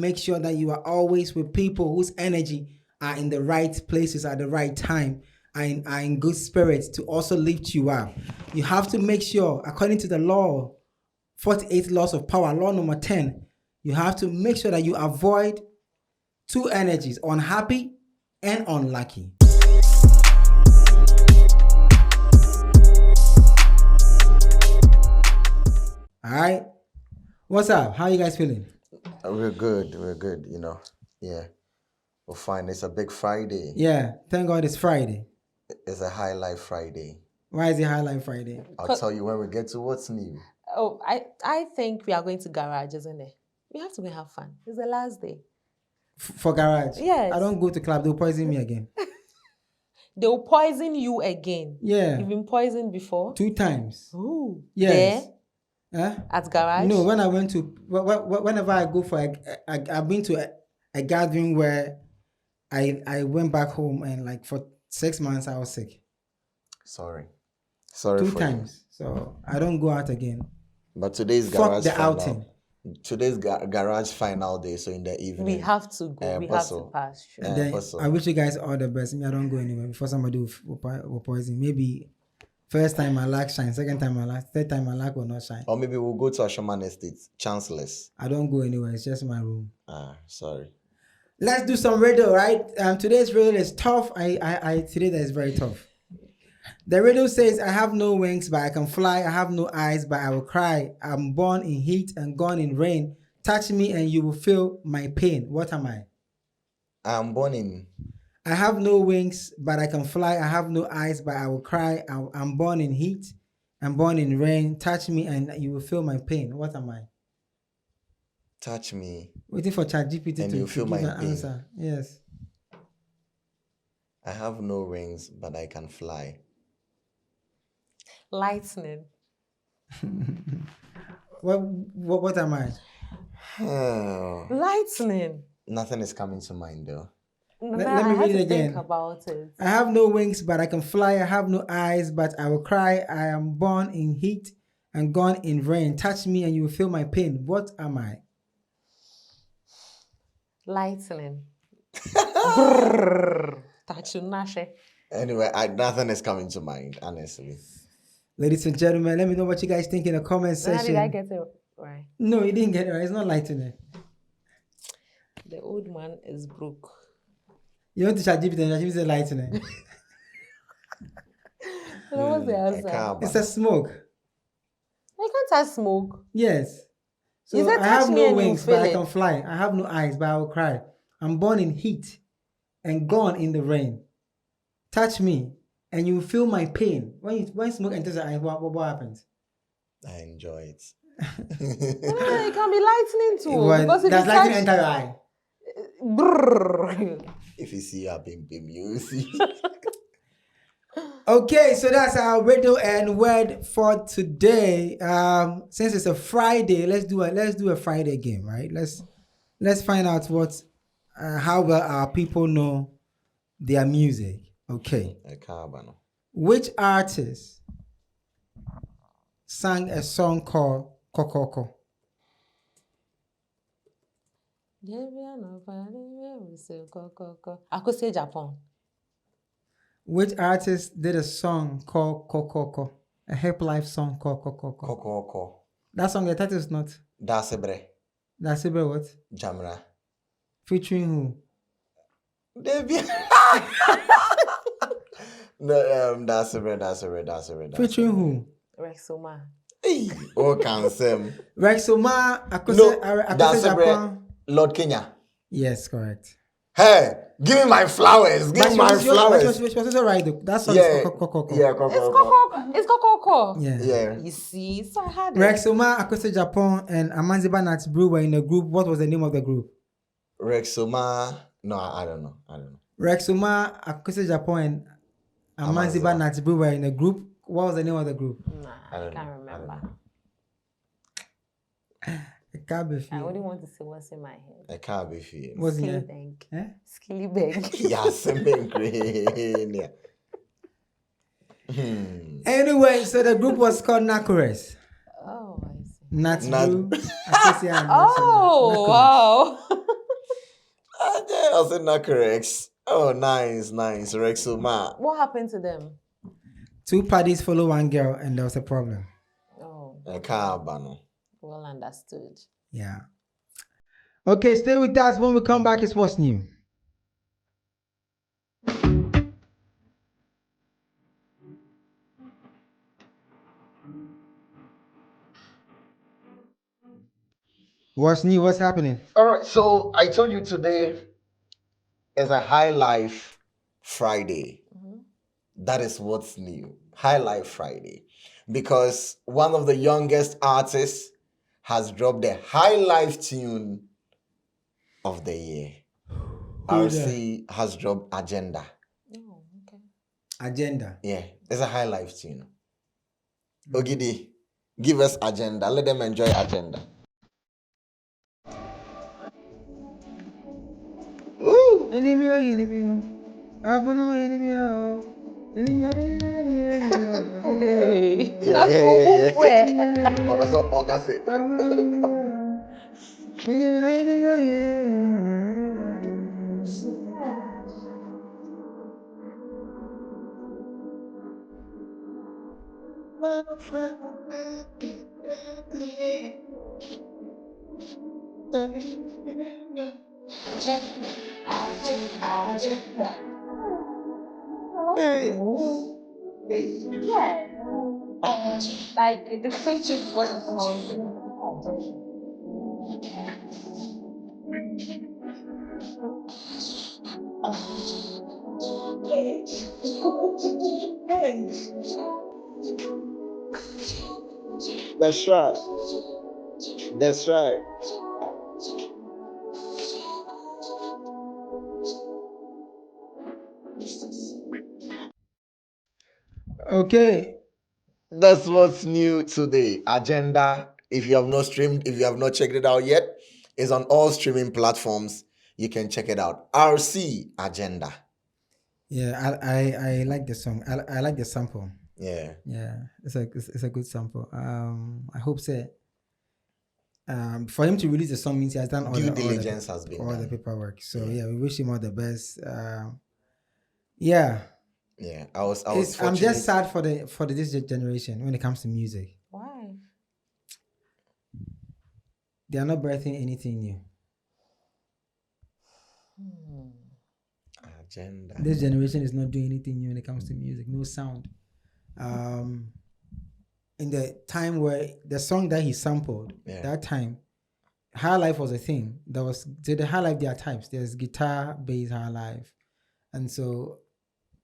make sure that you are always with people whose energy are in the right places at the right time, are in good spirits to also lift you up. You have to make sure, according to the law, 48 laws of power, law number 10, you have to make sure that you avoid two energies, unhappy and unlucky. All right. What's up? How are you guys feeling? We're good, Yeah. We're fine. It's a big Friday. Yeah. Thank God it's Friday. It's a High Life Friday. Why is it High Life Friday? I'll tell you when we get to what's new. Oh, I think we are going to garage, isn't it? We have to go have fun. It's the last day. For garage? Yes. I don't go to club. They'll poison me again. They'll poison you again? Yeah. You've been poisoned before? 2 times. Ooh. Yes. There? Huh? At garage? No, when I went to, whenever I go for, I've been to a gathering where I went back home and like for 6 months I was sick. Sorry 2 for times. You. So I don't go out again. But today's Fuck garage the final. outing. Today's garage final day, so in the evening. We have to go. We have to pass through. And then I wish you guys all the best. Me, I don't go anywhere before somebody will poison. Maybe first time my luck shine, second time my luck, third time my luck will not shine. Or maybe we'll go to Ashoman Estate, chanceless. I don't go anywhere. It's just my room. Sorry. Let's do some riddle, right? Today's riddle is tough. Today that is very tough. The riddle says, I have no wings, but I can fly. I have no eyes, but I will cry. I'm born in heat and gone in rain. Touch me and you will feel my pain. What am I? I'm born in... I have no wings, but I can fly. I have no eyes, but I will cry. I'm born in heat. I'm born in rain. Touch me and you will feel my pain. What am I? Touch me. Waiting for ChatGPT to give my an pain. answer. Yes. I have no wings, but I can fly. Lightning. What am I? Lightning. Nothing is coming to mind though. Let me read it again. Think about it. I have no wings, but I can fly. I have no eyes, but I will cry. I am born in heat and gone in rain. Touch me and you will feel my pain. What am I? Lightning. Anyway, nothing is coming to mind, honestly. Ladies and gentlemen, let me know what you guys think in the comment section. How did I get it right? No, you didn't get it right. It's not lightning. The old man is broke. You want to ChatGPT and ChatGPT said lightning. What's the answer? It's a smoke. I can't have smoke. Yes. So You said I have touch me no and you wings, feel but I it. can fly. I have no eyes, but I will cry. I'm born in heat and gone in the rain. Touch me and you will feel my pain. When smoke enters the eye, what happens? I enjoy it. It can be lightning too. Because if does you lightning touch... enter your eye? Brrr. If you see a bim, you see. Okay, so that's our riddle and word for today. Since it's a Friday, let's do a Friday game, right? Let's find out how well our people know their music. Okay. Which artist sang a song called Kokoko? I could say Japan. Which artist did a song called Kokoko? A hip life song called Kokoko. Kokoko. That song, the title is not. Dasebre. Dasebre what? Jamra. Featuring who? Debbie. No, Dasebre. Featuring who? Rexoma. Oh, cancel. Rexoma, Dasebre. Japan. Lord Kenya. Yes, correct. Hey, give me my flowers. Give me my flowers. Which was also right though. That song Yeah. is Kokoko. Yeah, Kokoko. It's Kokoko. Yeah. You see, so I had it. Rexoma, Akose Japan, and Amanziba Nats Brew were in the group. What was the name of the group? Rexoma. No, I don't know. Rexoma, Akose Japan, and Amanziba Nats Brew were in the group. What was the name of the group? Nah, I can't remember. I only want to say what's in my head. I can't be feared. What's in your Skilly head? Skilly Bang. Yes, green. Anyway, so the group was called Nakures. Oh, I see. Nats Nat- Brew, Akose and Oh, Rexoma. wow. I said not Rex. Oh, nice. Rexuma. What happened to them? 2 parties follow 1 girl, and there was a problem. Oh, Kabano. well understood. Yeah. Okay, stay with us. When we come back, it's what's new. What's new? What's happening? All right, so I told you today is a High Life Friday. That is what's new. High Life Friday. Because one of the youngest artists has dropped the High Life tune of the year. RC has dropped Agenda. Oh, okay. Agenda. Yeah, it's a High Life tune. Ogidi, give us Agenda. Let them enjoy Agenda. Ooh. Like the feature was That's right. That's right. Okay. That's what's new today. Agenda. If you have not streamed, if you have not checked it out yet, is on all streaming platforms. You can check it out. RC Agenda. Yeah, I like the song. I like the sample. Yeah. Yeah, it's a good sample. I hope so. For him to release the song means he has done all Due the diligence has been all done. the paperwork. So Yeah. yeah, we wish him all the best. Yeah. Yeah. I was I'm fortunate. just sad for this generation when it comes to music. why? They are not birthing anything new. Agenda. This generation is not doing anything new when it comes to music. No sound. In the time where the song that he sampled, that time, high life was a thing. The high life, there are types. There's guitar, bass, high life. And so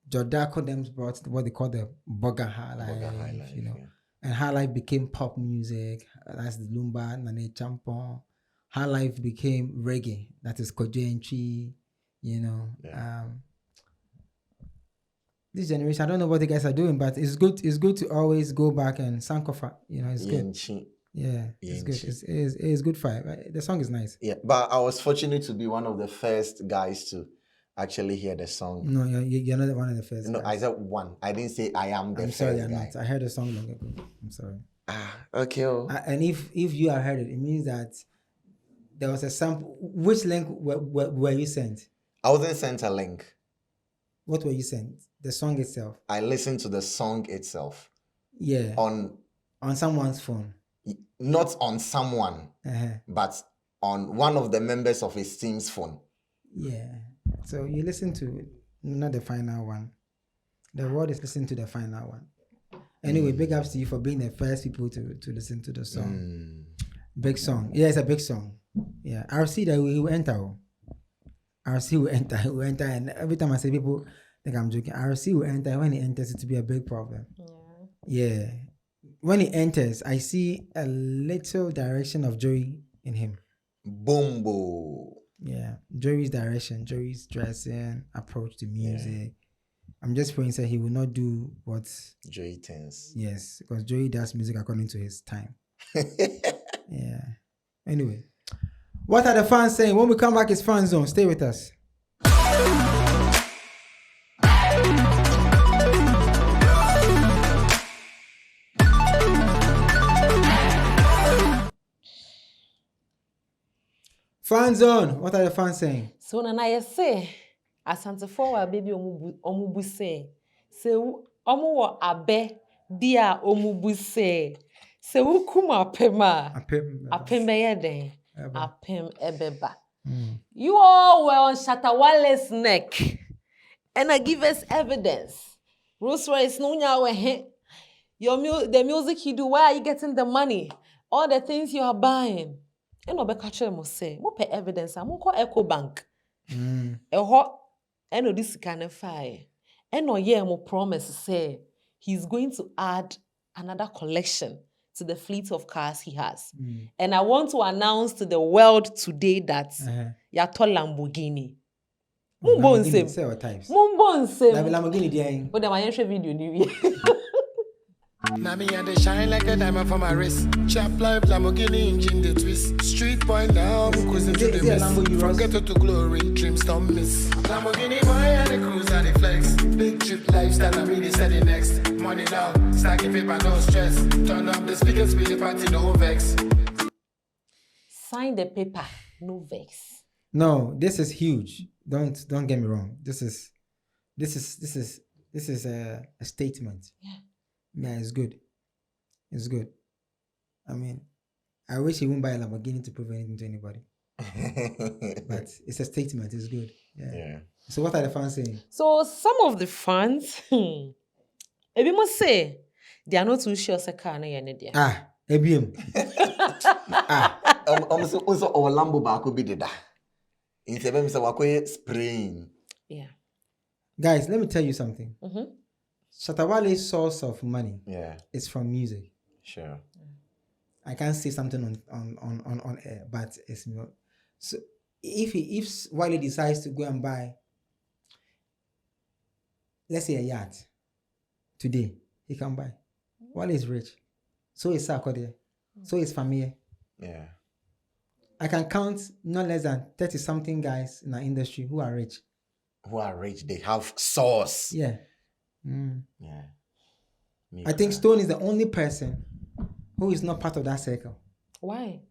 Jodako them brought what they call the Boga high life, you know. Yeah. And high life became pop music. That's the Lumba, Nane Champon. High life became reggae. That is Kojenchi, you know. Yeah. This generation, I don't know what the guys are doing, but it's good. It's good to always go back and sankofa. You know, it's good. Yeah, it's good. It's good vibe. The song is nice. Yeah, but I was fortunate to be one of the first guys to actually hear the song. No, you're not one of the first. No, guys. I said one. I didn't say I am the I'm first sorry, I'm guy. not. I heard the song long ago. I'm sorry. Okay. And if you have heard it, it means that there was a sample. Which link were you sent? I wasn't sent a link. What were you sent? The song itself. I listened to the song itself. Yeah. On someone's phone. Not on someone, but on one of the members of his team's phone. Yeah. So you listen to not the final one. The world is listening to the final one. Anyway, big ups to you for being the first people to listen to the song. Big song. Yeah, it's a big song. Yeah. RC that he will enter. RC will enter. He will enter, and every time I say people think I'm joking, RC will enter. When he enters, it will be a big problem. Yeah. When he enters, I see a little direction of Joey in him. Boombo. Yeah. Joey's direction, Joey's dressing, approach to music. Yeah. I'm just praying that he will not do what Joey tends. Yes, because Joey does music according to his time. Yeah. Anyway, what are the fans saying? When we come back, it's Fan Zone. Stay with us. Fans on. What are the fans saying? So na I say, asante forward baby omubu say. Se omu wo abe dia omubu say. Se wo kuma apema. Apem beye den. Apem ebeba. You all were on Shatta Wale's neck. And I give us evidence. Rose Royce no nya the music you do, where are you getting the money? All the things you are buying. And Obe catcher must say, mo pay evidence, I'm call Echo Bank. A hot and this kind of fire. And mo promise say he's going to add another collection to the fleet of cars he has. And I want to announce to the world today that yato Lamborghini. Lamborghini say what types? Lamborghini dia. But the my video new. Now me and they shine like a diamond from my wrist. Chap life, Lamborghini engine the twist. Street boy now, cruising to the west. From ghetto to glory, dreams don't miss. Lamborghini boy and the cruise and the flex. Big trip lifestyle, I mean they said the next. Money now, stacking paper, no stress. Turn up the speakers, be the party, no vex. Sign the paper, no vex. No, this is huge. Don't get me wrong. This is a statement. Yeah, it's good. It's good. I mean, I wish he wouldn't buy a Lamborghini to prove anything to anybody. But it's a statement. It's good. Yeah. So what are the fans saying? So some of the fans, Ebi must say, they are not too sure say car na yene dia. ABM. Also, our Lambo baako bi deda. Instead of me spraying. Yeah. Guys, let me tell you something. Shatta Wale's source of money is from music. Sure. I can't say something on air, but it's not. So if Wale decides to go and buy, let's say a yacht today, he can buy. Wale is rich. So is Sarkodie. So is Famille. Yeah. I can count not less than 30-something guys in our industry who are rich. They have source. Yeah. Yeah. I think Stone is the only person who is not part of that circle. Why?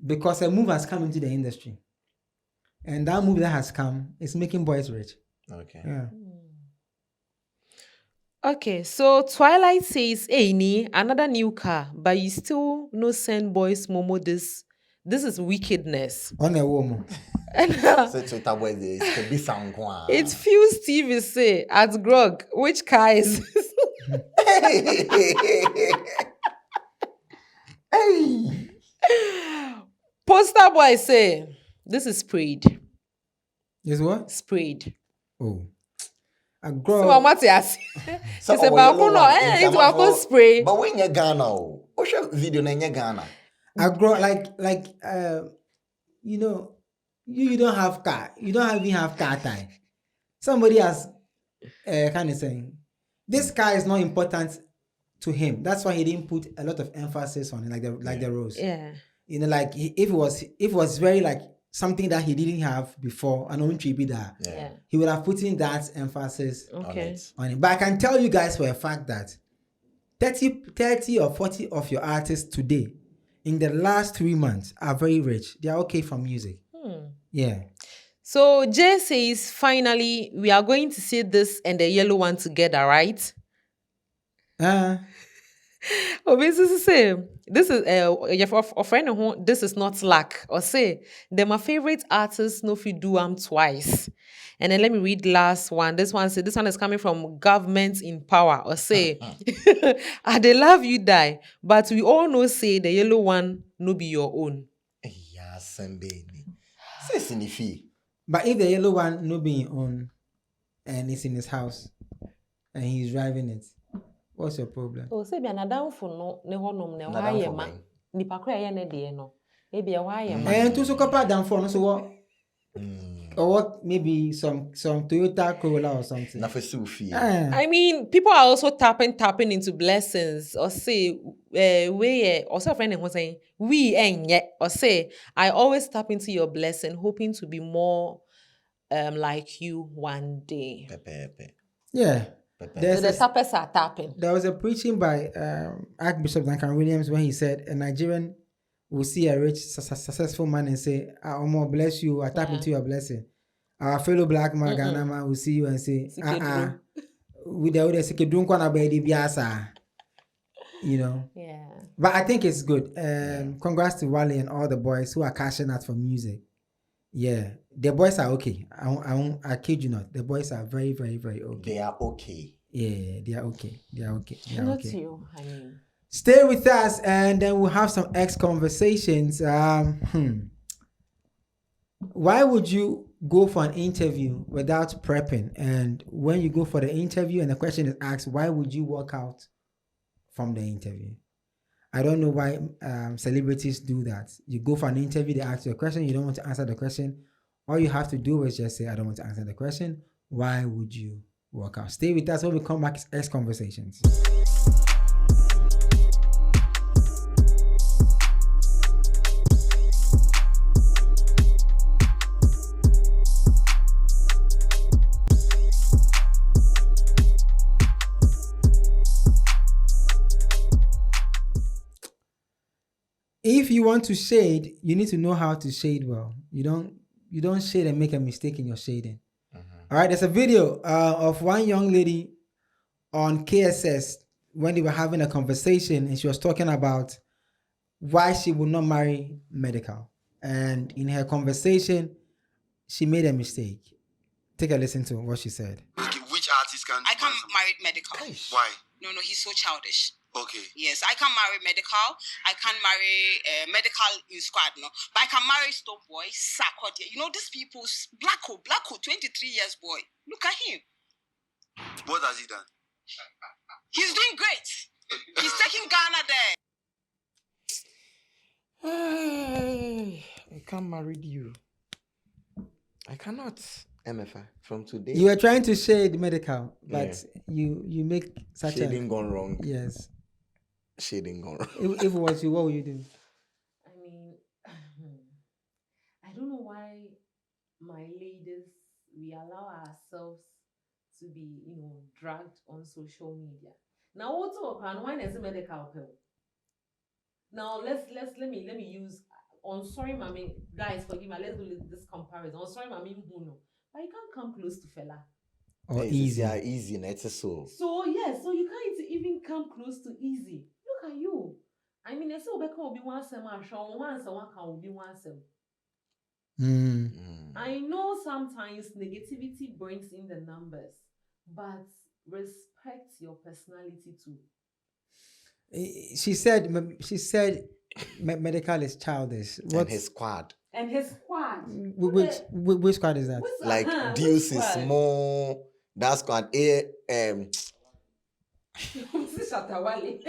Because a move has come into the industry. And that move that has come is making boys rich. Okay. Yeah. Okay, so Twilight says, hey, ni, another new car, but you still no send boys Momo this. This is wickedness. On a woman. It's Fuse TV say at Grog, which car is this? Poster boy say this is sprayed. Is what? Sprayed. Oh. A So girl. I'm what you ask. It's about it's about spray. But when you Ghana, what's your video in Ghana? A girl like you know, you don't have car. You don't even have car time. Somebody has kind of saying this car is not important to him. That's why he didn't put a lot of emphasis on it, like the rose. Yeah. You know, like if it was very like something that he didn't have before, and only be that, he would have put in that emphasis on it. But I can tell you guys for a fact that 30 or 40 of your artists today, in the last 3 months, are very rich. They are okay from music. Yeah. So Jay says, finally, we are going to see this and the yellow one together, right? Obviously, say this is a friend who this is not slack. Or say they're my favorite artists. No, if you do them twice. And then let me read last one. This one says this one is coming from Government in Power. Or say, they love you die, but we all know say the yellow one no be your own. Yeah, Sunday. Say signifi. But if the yellow one no be on and it's in his house and he's driving it, what's your problem? Oh, say be another for no ne honom ne why ma nipa kra ye ne de no. E be why ma. And to so couple down for no so what? Or what? Maybe some Toyota Corolla or something. I mean, people are also tapping into blessings. Or say, we also friend who's saying we ain't yet. Or say, I always tap into your blessing, hoping to be more like you one day. Yeah. So the tappers are tapping. There was a preaching by Archbishop Duncan Williams when he said a Nigerian will see a rich, successful man and say, "Omo, bless you. I tap into your blessing." Our fellow black man, Ghana man, will see you and say, with the Sikedrunkwana baby biasa. You know. Yeah. But I think it's good. Congrats to Wale and all the boys who are cashing out for music. Yeah, the boys are okay. I kid you not. The boys are very, very, very okay. They are okay. Yeah, they are okay. They are okay. They are Not okay. you, honey. Stay with us, and then we'll have some X conversations. Why would you go for an interview without prepping? And when you go for the interview and the question is asked, why would you walk out from the interview? I don't know why celebrities do that. You go for an interview, they ask you a question, you don't want to answer the question. All you have to do is just say, I don't want to answer the question. Why would you walk out? Stay with us when we come back. It's X Conversations. If you want to shade, you need to know how to shade well. You don't shade and make a mistake in your shading. All right, there's a video of one young lady on KSS when they were having a conversation, and she was talking about why she would not marry medical. And in her conversation, she made a mistake. Take a listen to what she said. Okay, which artist can I can't marry medical. Why? No, he's so childish. Okay. Yes, I can't marry medical. I can't marry medical in squad, no. But I can marry Stonebwoy, Sakot. You know, these people, Blacko, 23 years boy. Look at him. What has he done? He's doing great. He's taking Ghana there. I can't marry you. I cannot. MFI, from today. You were trying to shade medical, but you make such Shading gone wrong. Yes. Shading gone wrong. If it was you, what would you do? I mean, I don't know why my ladies, we allow ourselves to be, dragged on social media. Now, also, why is a medical pill? Now, let me use. On sorry, mommy, guys, forgive me. Let's do this comparison. On sorry, mommy, Muno. But you can't come close to fella. Or easy. Yeah, easy. It's so. So yes, so you can't even come close to easy. Look at you. I mean, I say Obeka will be one sem, one can will be one sem. I know sometimes negativity brings in the numbers, but respect your personality too. She said medical is childish. And his squad. Which squad is that? Like Deuce is small. That squad. Shatta Wale.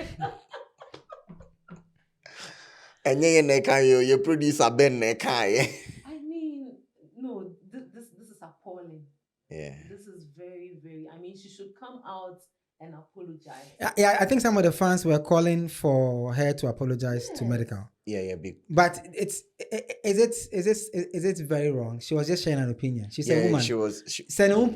And you produce a Ben Nekai. I mean, no, this is appalling. Yeah. This is very, very. I mean, she should come out and apologize. Yeah, I think some of the fans were calling for her to apologize to medical. Yeah, big. But is it very wrong? She was just sharing an opinion. She said, "Woman, she was. said on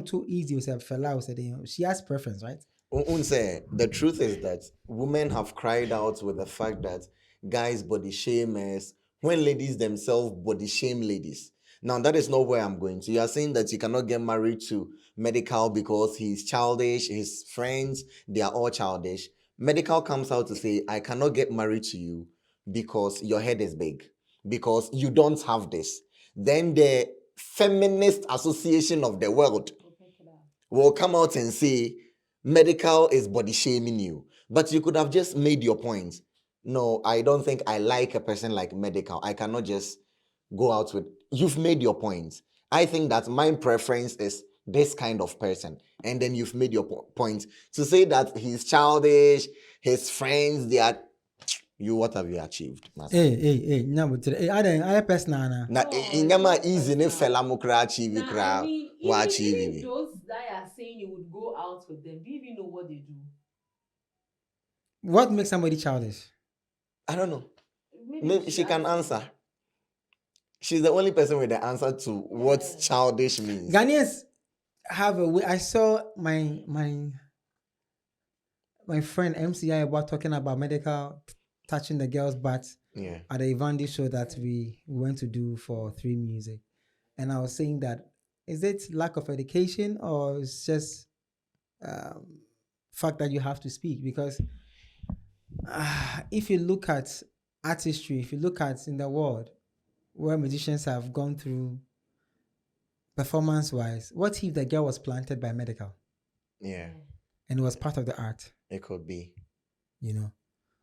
too easy. She has preference, right?" The truth is that women have cried out with the fact that guys body shame us when ladies themselves body shame ladies. Now, that is not where I'm going to. You are saying that you cannot get married to medical because he's childish, his friends, they are all childish. Medical comes out to say, I cannot get married to you because your head is big, because you don't have this. Then the Feminist Association of the World will come out and say, medical is body shaming you. But you could have just made your point. No, I don't think I like a person like medical. I cannot just go out with... You've made your point. I think that my preference is this kind of person. And then you've made your point. To say that he's childish, his friends, they are... You, what have you achieved? Hey, I personal. Na inyama easy ne fella mo kra achieve kra. Wa achieve. Even those that are saying you would go out with them, do you even know what they do? What makes somebody childish? I don't know. Maybe she can answer. She's the only person with the answer to what childish means. Ghanaians have a way. I saw my friend MCI about talking about medical touching the girl's butt Yeah. at the Ivandi show that we went to do for 3 Music. And I was saying that, is it lack of education or it's just fact that you have to speak? Because if you look at artistry, if you look at in the world where musicians have gone through performance-wise, what if the girl was planted by medical Yeah. and it was part of the art? It could be. You know,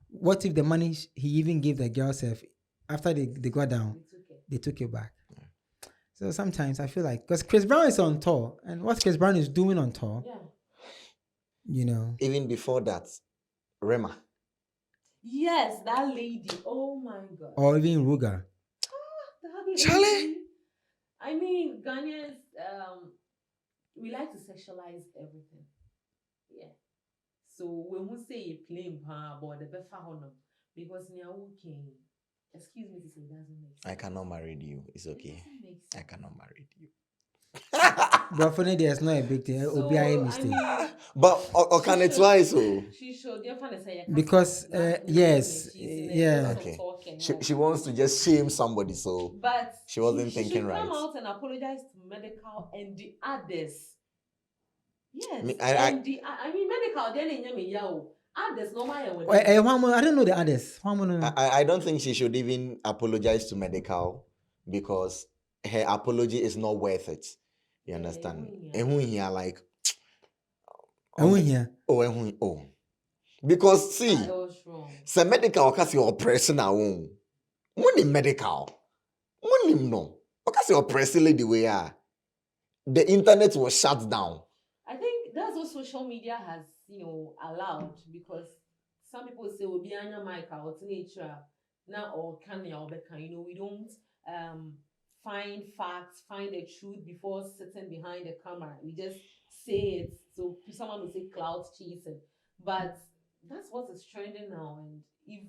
what if the money he even gave the girl self after they got down, they took it back? Yeah. So sometimes I feel like, because Chris Brown is on tour, and what Chris Brown is doing on tour, you know. Even before that, Rema. Yes, that lady. Oh my God. Or even Ruga. That lady. Charlie. I mean, Ghanaians, we like to sexualize everything. Yeah. So when we say plain about the befa honor, because now okay, excuse me to say, it doesn't make sense. I cannot marry you. It's It okay. doesn't make I sense. cannot marry you. But for me, there's not a big thing. It will be a mistake. But can it twice? Oh, She showed your fan say Because, yes, yeah. okay. She wants to just shame somebody, so But she wasn't she thinking should right. come out and apologize to medical and the others. Yes, I mean medical. Then in me yao. Others no matter what. I don't know the others. I don't think she should even apologize to medical because her apology is not worth it. You understand? Ehun here like oh. Because see, That was wrong. say medical kasi oppressing na won. Money medical. Money no. Because oppressing the way the internet was shut down. I think that's what social media has, allowed, because some people say we'll be on your mic or nature now or can we don't find facts, find the truth before sitting behind the camera. We just say it. So someone will say cloud chasing. But that's what is trending now. And if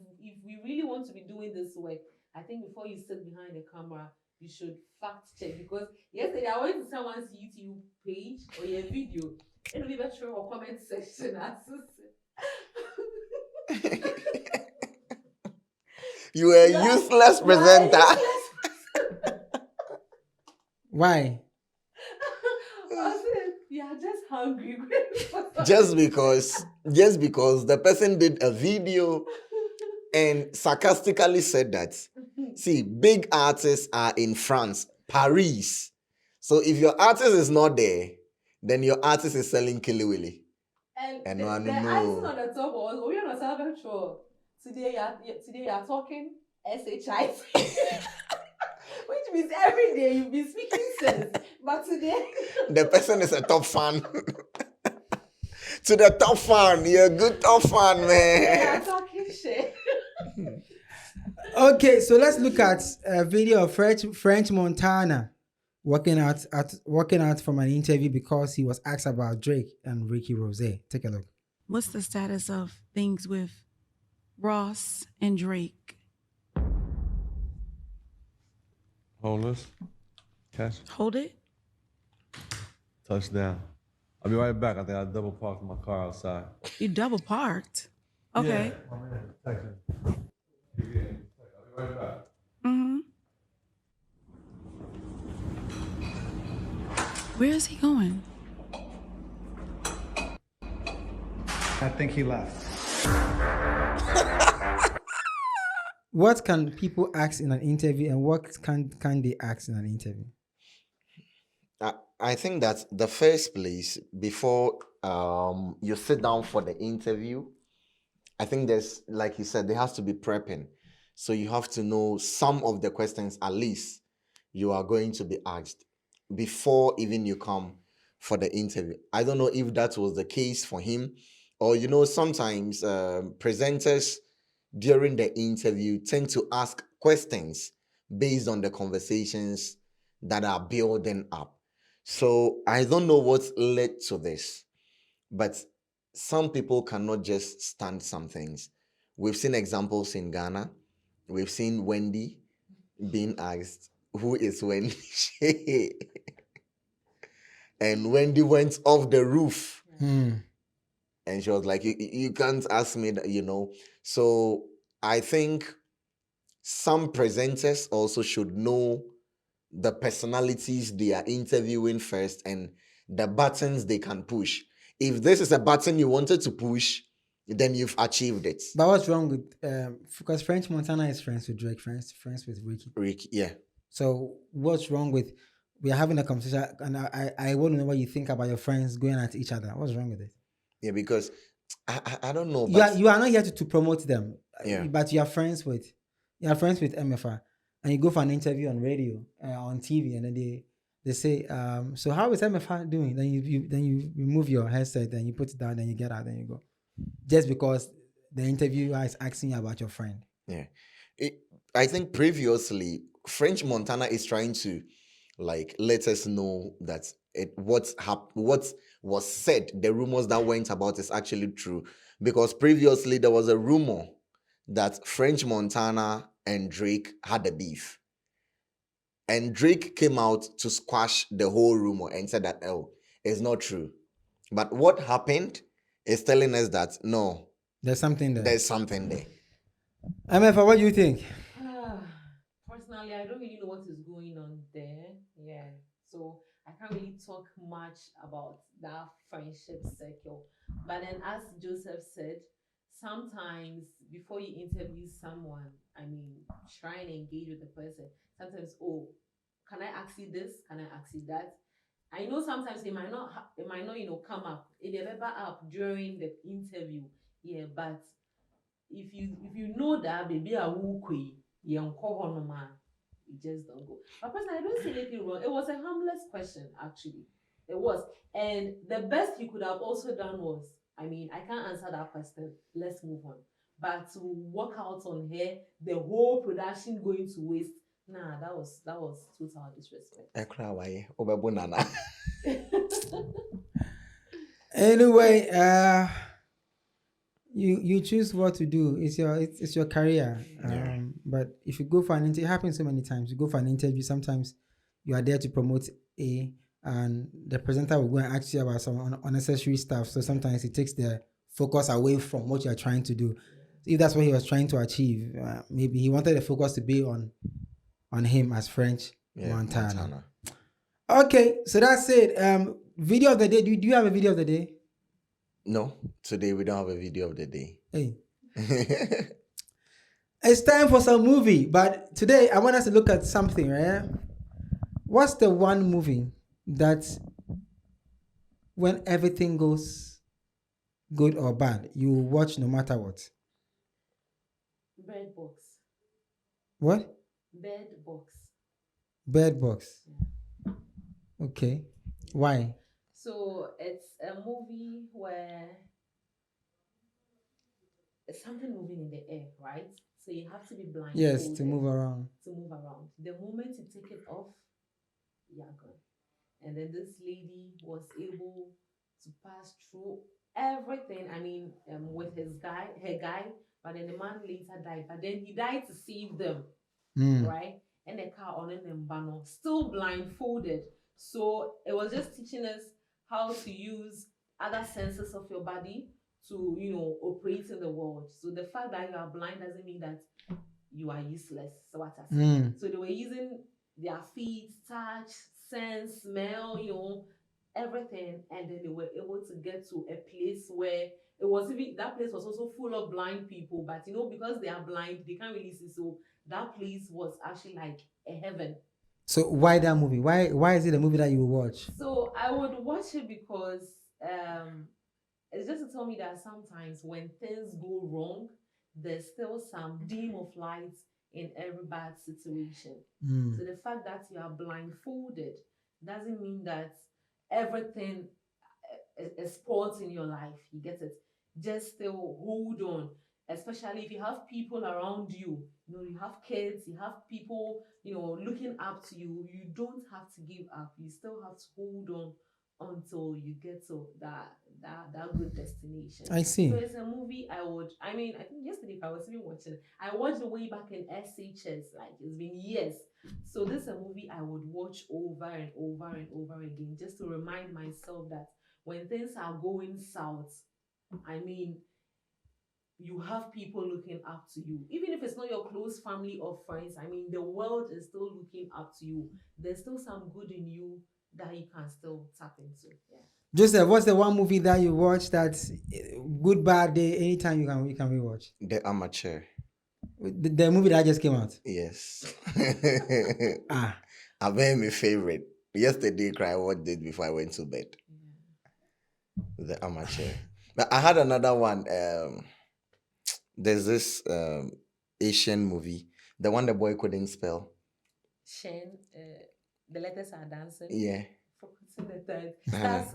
we really want to be doing this work, I think before you sit behind the camera, you should fact check. Because yesterday I went to someone's YouTube page or your video. It'll be better or comment section. You are a useless presenter. Why? You are just hungry. just because the person did a video and sarcastically said that, see, big artists are in France, Paris. So if your artist is not there, then your artist is selling Kiliwili. And the icing on the top was, we are not control. Today you are talking SHIT. Which means every day you'll be speaking sense. But today the person is a top fan. To the top fan, you're a good top fan, man. they are talking shit. Okay, so let's look at a video of French Montana walking out from an interview because he was asked about Drake and Ricky Rose. Take a look. What's the status of things with Ross and Drake? Hold this. Catch. Hold it. Touchdown. I'll be right back. I think I double parked my car outside. You double parked. Okay. Yeah. I'm in Texas. I'll be right back. Mm-hmm. Where is he going? I think he left. What can people ask in an interview and what can they ask in an interview? I think that the first place, before you sit down for the interview, I think there's, like he said, there has to be prepping. So you have to know some of the questions at least you are going to be asked before even you come for the interview. I don't know if that was the case for him, or sometimes presenters during the interview tend to ask questions based on the conversations that are building up. So I don't know what led to this, but some people cannot just stand some things. We've seen examples in Ghana. We've seen Wendy being asked, who is Wendy? And Wendy went off the roof. And she was like, you can't ask me that, So I think some presenters also should know the personalities they are interviewing first and the buttons they can push. If this is a button you wanted to push, then you've achieved it. But what's wrong with because French Montana is friends with Drake, friends with Ricky. Rick, yeah. So what's wrong with we are having a conversation and I want to know what you think about your friends going at each other. What's wrong with it? Yeah, because I don't know. You are not here to promote them. Yeah. But you are friends with MFR and you go for an interview on radio, on TV, and then they say, so how is MFR doing? Then you remove your headset, then you put it down, then you get out, then you go. Just because the interviewer is asking you about your friend. Yeah. I think previously French Montana is trying to like let us know that what was said, the rumors that went about is actually true. Because previously there was a rumor that French Montana and Drake had a beef. And Drake came out to squash the whole rumor and said that, oh, it's not true. But what happened is telling us that, no, there's something there. There's something there. MFR, what do you think? Personally, I don't really know what is going on there. Yeah. So I can't really talk much about that friendship circle. But then as Joseph said, sometimes before you interview someone, I mean, try and engage with the person. Sometimes, oh, can I ask you this? Can I ask you that? I know sometimes it might not, come up. It may never up during the interview. Yeah, but if you know that baby I will quit, you just don't go. But personally, I don't see anything wrong. It was a harmless question, actually. It was. And the best he could have also done was, I mean, I can't answer that question. Let's move on. But to walk out on her, the whole production going to waste. Nah, that was total disrespect. Anyway, you choose what to do. It's your career. But if you go for an interview, it happens so many times. You go for an interview, sometimes you are there to promote and the presenter will go and ask you about some unnecessary stuff. So sometimes it takes the focus away from what you are trying to do. If that's what he was trying to achieve, maybe he wanted the focus to be on him as French Montana. Okay, so that's it. Video of the day. Do you have a video of the day? No, today we don't have a video of the day. Hey. It's time for some movie, but today I want us to look at something, right? What's the one movie that when everything goes good or bad, you watch no matter what? Bird Box. What? Bird Box. Bird Box. Yeah. Okay. Why? So it's a movie where it's something moving in the air, right? So you have to be blind. Yes, to move around. The moment you take it off, you're gone. And then this lady was able to pass through everything. I mean, with her guy, but then the man later died. But then he died to save them, right? And the car on them banner, still blindfolded. So it was just teaching us how to use other senses of your body to, operate in the world. So the fact that you are blind doesn't mean that you are useless. So what I say. So they were using their feet, touch, sense, smell, everything, and then they were able to get to a place where it was even that place was also full of blind people, but because they are blind, they can't really see. So that place was actually like a heaven. So why that movie? Why is it a movie that you will watch? So I would watch it because it's just to tell me that sometimes when things go wrong, there's still some beam of light in every bad situation. So the fact that you are blindfolded doesn't mean that everything is spoiled in your life. You get it? Just still hold on. Especially if you have people around you, you have kids, you have people, looking up to you. You don't have to give up. You still have to hold on until you get to that good destination. I see. So it's a movie I think yesterday I was even watching it. I watched it way back in SHS, like it's been years. So this is a movie I would watch over and over and over again, just to remind myself that when things are going south, I mean, you have people looking up to you. Even if it's not your close family or friends, I mean, the world is still looking up to you. There's still some good in you that you can still tap into. Yeah. Joseph, what's the one movie that you watch that's good, bad day, anytime you can rewatch? The Amateur. The movie that just came out. Yes. Ah. I've been my favorite. Yesterday, I watched it before I went to bed. The Amateur. But I had another one. There's this Asian movie, the one the boy couldn't spell. Shen, the letters are dancing. Yeah.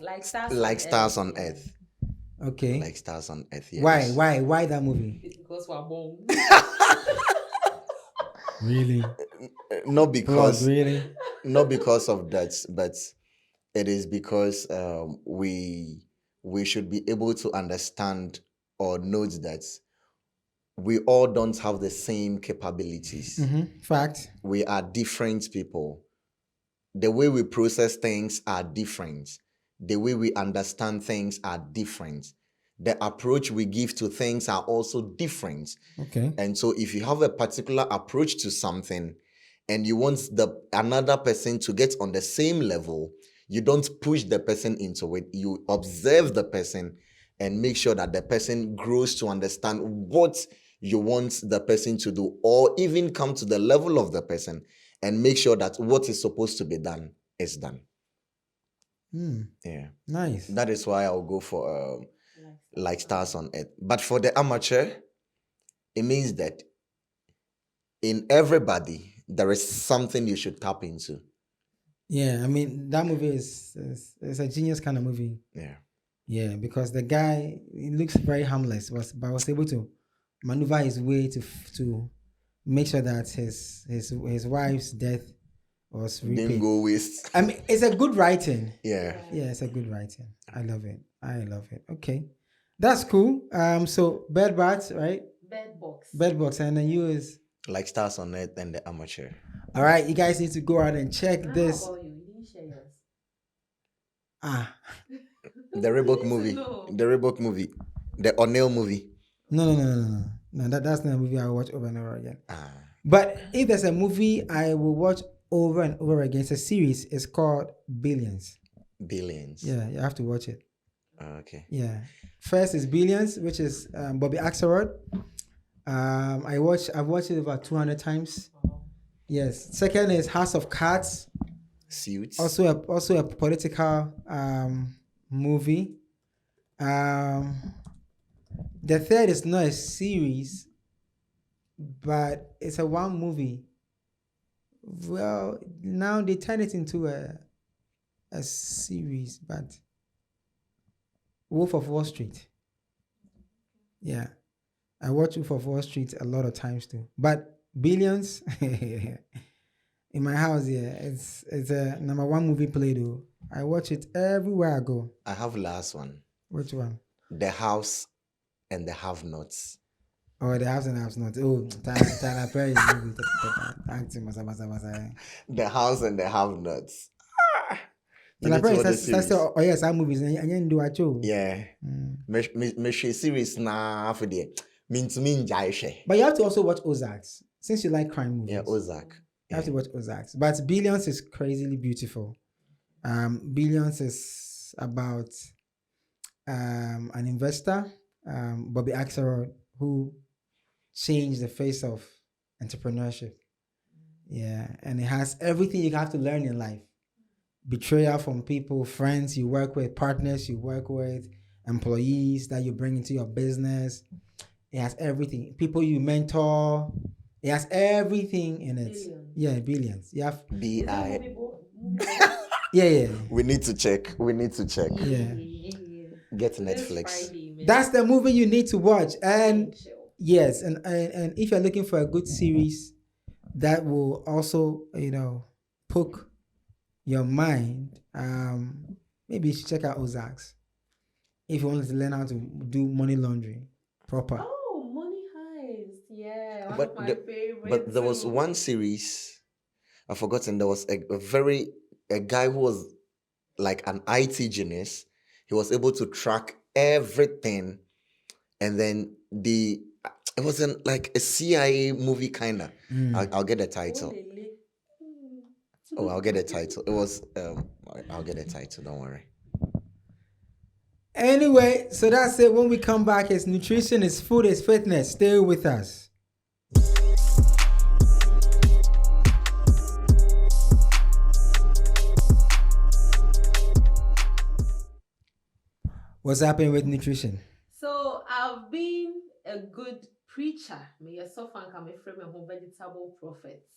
Like stars on earth. Okay. Like stars on earth. Yes. Why that movie? It's because we're born. Really? Not because really? Not because of that, but it is because we should be able to understand or note that we all don't have the same capabilities. Mm-hmm. Fact. We are different people. The way we process things are different. The way we understand things are different. The approach we give to things are also different. Okay. And so if you have a particular approach to something and you want another person to get on the same level, you don't push the person into it. You observe the person and make sure that the person grows to understand what you want the person to do, or even come to the level of the person and make sure that what is supposed to be done is done. Yeah. Nice. That is why I'll go for like stars on earth. But for the Amateur, it means that in everybody, there is something you should tap into. Yeah, I mean, that movie is a genius kind of movie. Yeah. Yeah, because the guy, he looks very harmless, but was able to maneuver his way to make sure that his wife's death was repaid. Didn't go waste. I mean, it's a good writing. Yeah. Yeah, it's a good writing. I love it. Okay. That's cool. So Bed Bats, right? Bed Box, and then you is like stars on earth and the Amateur. All right, you guys need to go out and check this. How about you? You didn't share yours. The Reebok movie. The Reebok movie. The O'Neill movie. No. That's not a movie I watch over and over again. But if there's a movie I will watch over and over again, it's a series. It's called Billions. Billions. Yeah, you have to watch it. Okay. Yeah. First is Billions, which is Bobby Axelrod. I've watched it about 200 times. Yes. Second is House of Cards. Suits. Also a political movie. The third is not a series, but it's a one movie. Well, now they turn it into a series, but Wolf of Wall Street. Yeah. I watch Wolf of Wall Street a lot of times too. But Billions in my house, yeah, it's a number one movie play though. I watch it everywhere I go. I have last one. Which one? The House and the Have-Nots. Oh, the House and the Have-Nots. Oh, Tyler Perry movie. The House and the Have-Nots. Tyler Perry says, oh yes, our movies. And you do it too. Yeah. Me series na for the. But you have to also watch Ozarks. Since you like crime movies. Yeah, Ozark. You have to watch Ozarks. But Billions is crazily beautiful. Billions is about an investor, Bobby Axelrod, who changed the face of entrepreneurship. Yeah, and it has everything you have to learn in life. Betrayal from people, friends you work with, partners you work with, employees that you bring into your business. It has everything. People you mentor. It has everything in it. Billions. Yeah, Billions. You have B.I. Yeah. We need to check. Yeah. Get Netflix. Friday, that's the movie you need to watch. And yes, and if you're looking for a good series that will also, poke your mind, maybe you should check out Ozarks. If you want to learn how to do money laundering proper. Oh, Money Heist. Yeah, one But of my favorites. But there was one series, I've forgotten. There was a guy who was like an IT genius. He was able to track everything and then it wasn't like a CIA movie kind of. I'll get the title. Oh, I'll get a title. It was I'll get a title. Don't worry. Anyway, so that's it. When we come back, it's nutrition, it's food, it's fitness. Stay with us. What's happening with nutrition? So I've been a good preacher. May your soft and come from a home vegetable prophets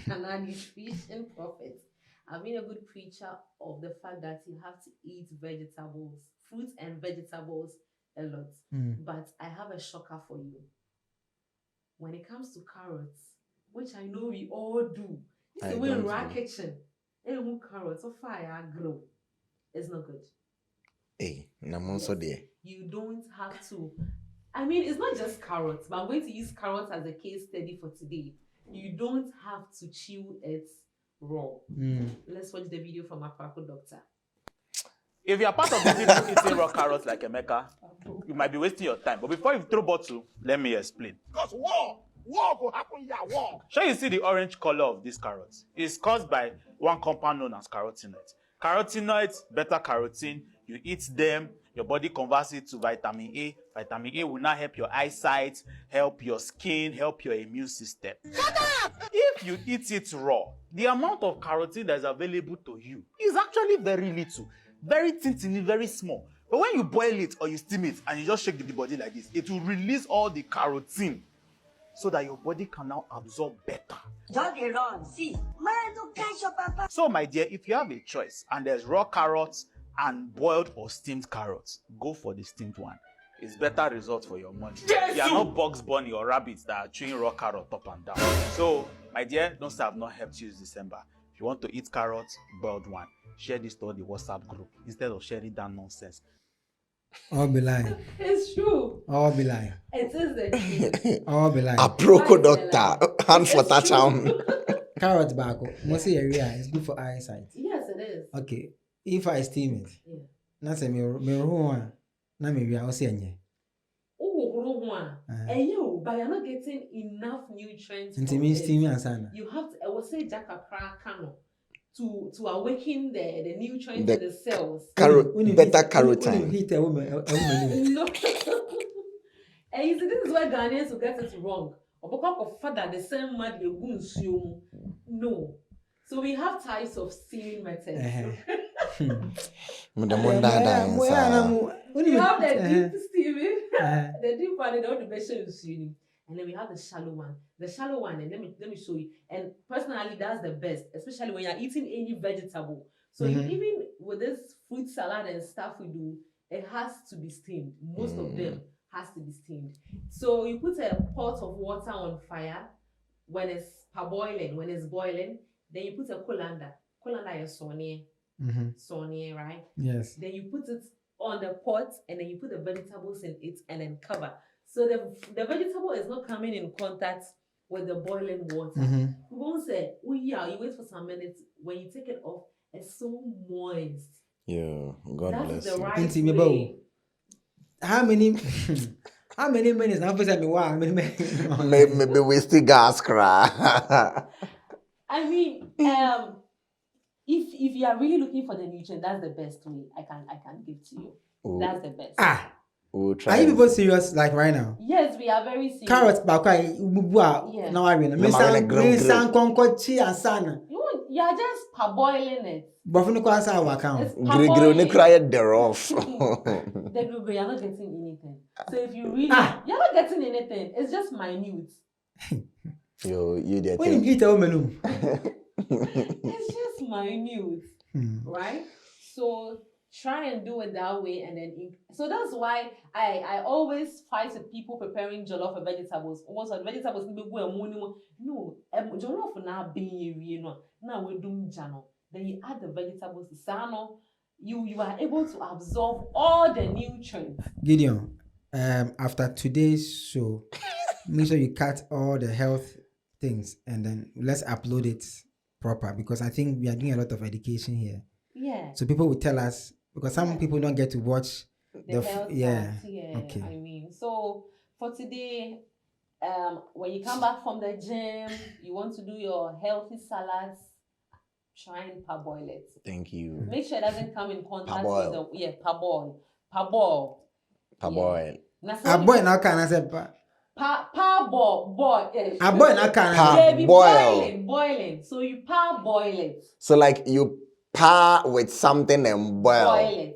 and a nutrition prophet. I've been a good preacher of the fact that you have to eat vegetables, fruits and vegetables a lot. But I have a shocker for you. When it comes to carrots, which I know we all do, it's the way in our kitchen, carrots or fire grow. It's not good. Hey, I'm also there. You don't have to. I mean, it's not just carrots, but I'm going to use carrots as a case study for today. You don't have to chew it raw. Let's watch the video from Apako Doctor. If you're part of the people eating raw carrots like Emeka, you might be wasting your time. But before you throw bottle, let me explain. Because war will happen here, war. Sure, you see the orange color of these carrots. It's caused by one compound known as carotenoids. Carotenoids, beta-carotene, you eat them, your body converts it to vitamin A. Vitamin A will now help your eyesight, help your skin, help your immune system. Shut up! If you eat it raw, the amount of carotene that is available to you is actually very little. Very tiny, very small. But when you boil it or you steam it and you just shake the body like this, it will release all the carotene so that your body can now absorb better. So, my dear, if you have a choice and there's raw carrots and boiled or steamed carrots, go for the steamed one. It's better results for your money. You are not Bugs Bunny or rabbits that are chewing raw carrot up and down. So, my dear, don't say I've not helped you this December. If you want to eat carrots, boiled one. Share this to the WhatsApp group instead of sharing that nonsense. All be lying. It's true. All be lying. It is the truth. All be lying. A proco doctor, hand for touchdown. Carrot back. Mostly area is good for eyesight. Yes, it is. Okay. If I steam it, that's a mirror one. Na maybe I'll say any. And you, but you're not getting enough nutrients. You have to, I would say, Jackapra to awaken the nutrients in the cells. Beta-carotene. No. And you see, this is why Ghanaians will get it wrong. Or father the same man you won't no. So we have types of steaming methods. You have the deep steaming, the deep one, and all the best you. And then we have the shallow one. The shallow one, and let me show you. And personally, that's the best, especially when you're eating any vegetable. So even with this fruit salad and stuff we do, it has to be steamed. Most of them has to be steamed. So you put a pot of water on fire when it's parboiling, when it's boiling. Then you put a colander. Colander is Sonia, right? Yes. Then you put it on the pot and then you put the vegetables in it and then cover. So the vegetable is not coming in contact with the boiling water. We won't say, you wait for some minutes. When you take it off, it's so moist. Yeah, God That's bless the you. right way. How many minutes? Now, Maybe we still gas cry. I mean, if you are really looking for the nutrient, that's the best way I can give to you. That's the best. We'll try. Are you people serious like right now? Yes, we are very serious. Carrots, now I mean, you are just parboiling it. But from the class, I work out. The thereof. You're not getting anything. So if you really, you're not getting anything. It's just minute. You did. When you eat a woman, it's just minute, right? So try and do it that way, and then so that's why I always fight with people preparing jollof for vegetables. Almost like vegetables no jollof now being now we do jano. Then you add the vegetables to sano. You are able to absorb all the nutrients. Gideon, after today's show, make sure you cut all the health things and then let's upload it proper, because I think we are doing a lot of education here. Yeah. So people will tell us, because some people don't get to watch the health yeah. part, yeah. Okay. I mean, so So for today, when you come back from the gym, you want to do your healthy salads, try and parboil it. Thank you. Make sure it doesn't come in contact Parboil. with the parboil. Parboil. Aboy now can I say Parboil. Aboy now can I say Boiling. So you parboil it. So like you par with something and boil it.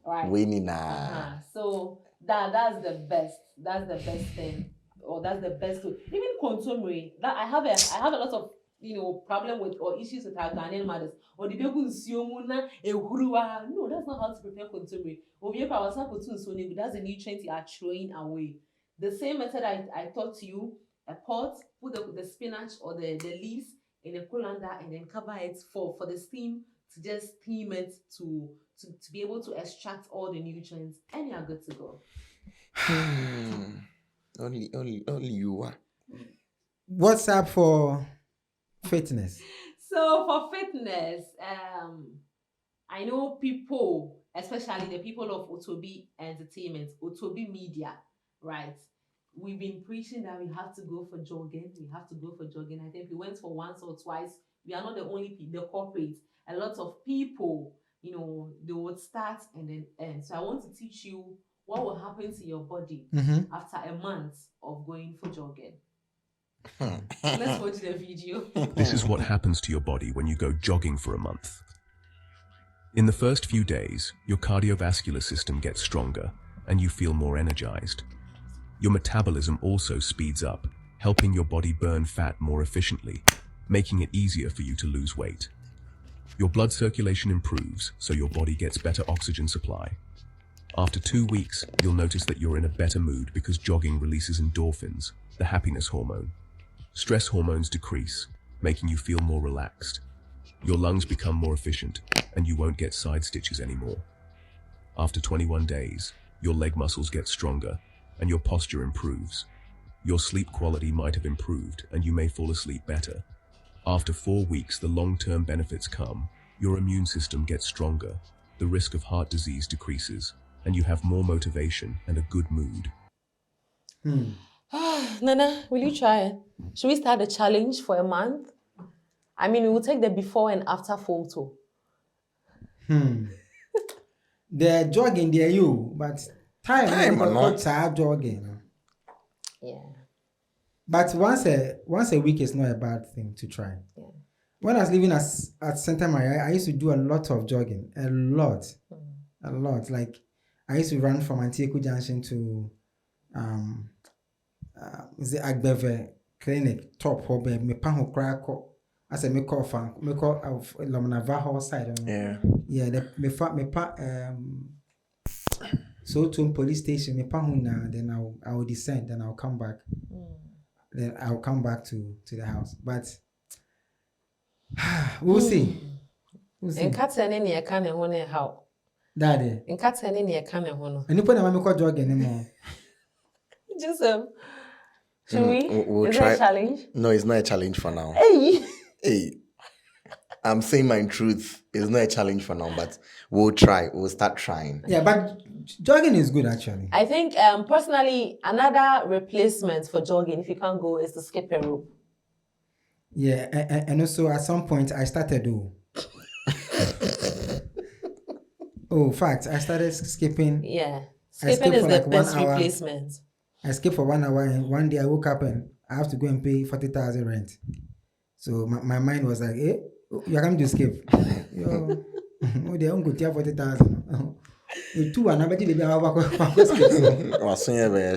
Right. So that's the best. That's the best thing. Or that's the best way. Even contumely. That I have a lot of problem with or issues with our Ghanaian mothers. Or the people no, that's not how to prepare contumely. That's a nutrient you are throwing away. The same method I taught you, a pot, put the spinach or the leaves in a colander and then cover it for the steam to just steam it to be able to extract all the nutrients, and you're good to go. Only you are. What's up for fitness? So for fitness, I know people, especially the people of Otobi Entertainment, Otobi Media, right? We've been preaching that we have to go for jogging. I think we went for once or twice. We are not the only people, the corporates. A lot of people, they would start and then end. So I want to teach you what will happen to your body after a month of going for jogging. Let's watch the video. This is what happens to your body when you go jogging for a month. In the first few days, your cardiovascular system gets stronger and you feel more energized. Your metabolism also speeds up, helping your body burn fat more efficiently, making it easier for you to lose weight. Your blood circulation improves, so your body gets better oxygen supply. After 2 weeks, you'll notice that you're in a better mood because jogging releases endorphins, the happiness hormone. Stress hormones decrease, making you feel more relaxed. Your lungs become more efficient, and you won't get side stitches anymore. After 21 days, your leg muscles get stronger, and your posture improves. Your sleep quality might have improved, and you may fall asleep better. After 4 weeks, the long-term benefits come. Your immune system gets stronger, the risk of heart disease decreases, and you have more motivation and a good mood. Nana, will you try it? Should we start the challenge for a month? I mean, we will take the before and after photo. They're jogging, they're you, but time not jogging. Yeah. But once a week is not a bad thing to try. Yeah. When I was living at Santa Maria, I used to do a lot of jogging. A lot. Like, I used to run from Antieku Junction to the Agbeve Clinic, top hobe, me panho krako. I said me call of Lamnava side. Yeah. Yeah, so to police station, me panho na, then I will descend, then I'll come back. Then I'll come back to the house. But we'll see. In Katani near Canehone how? Daddy. In Katani near Canehone. And you put a mamma jog anymore. Joseph. Should we? We'll Is try. that a challenge? No, it's not a challenge for now. Hey. I'm saying my truth. It's not a challenge for now, but we'll try. We'll start trying. Yeah, but jogging is good actually. I think personally, another replacement for jogging, if you can't go, is to skip a rope. Yeah, and also at some point I started fact, I started skipping. Yeah, skipping is the best replacement. I skipped for 1 hour, and one day I woke up and I have to go and pay 40,000 rent. So my mind was like, "Hey, you're coming to skip? Yo, they don't go to 40,000. 2 and I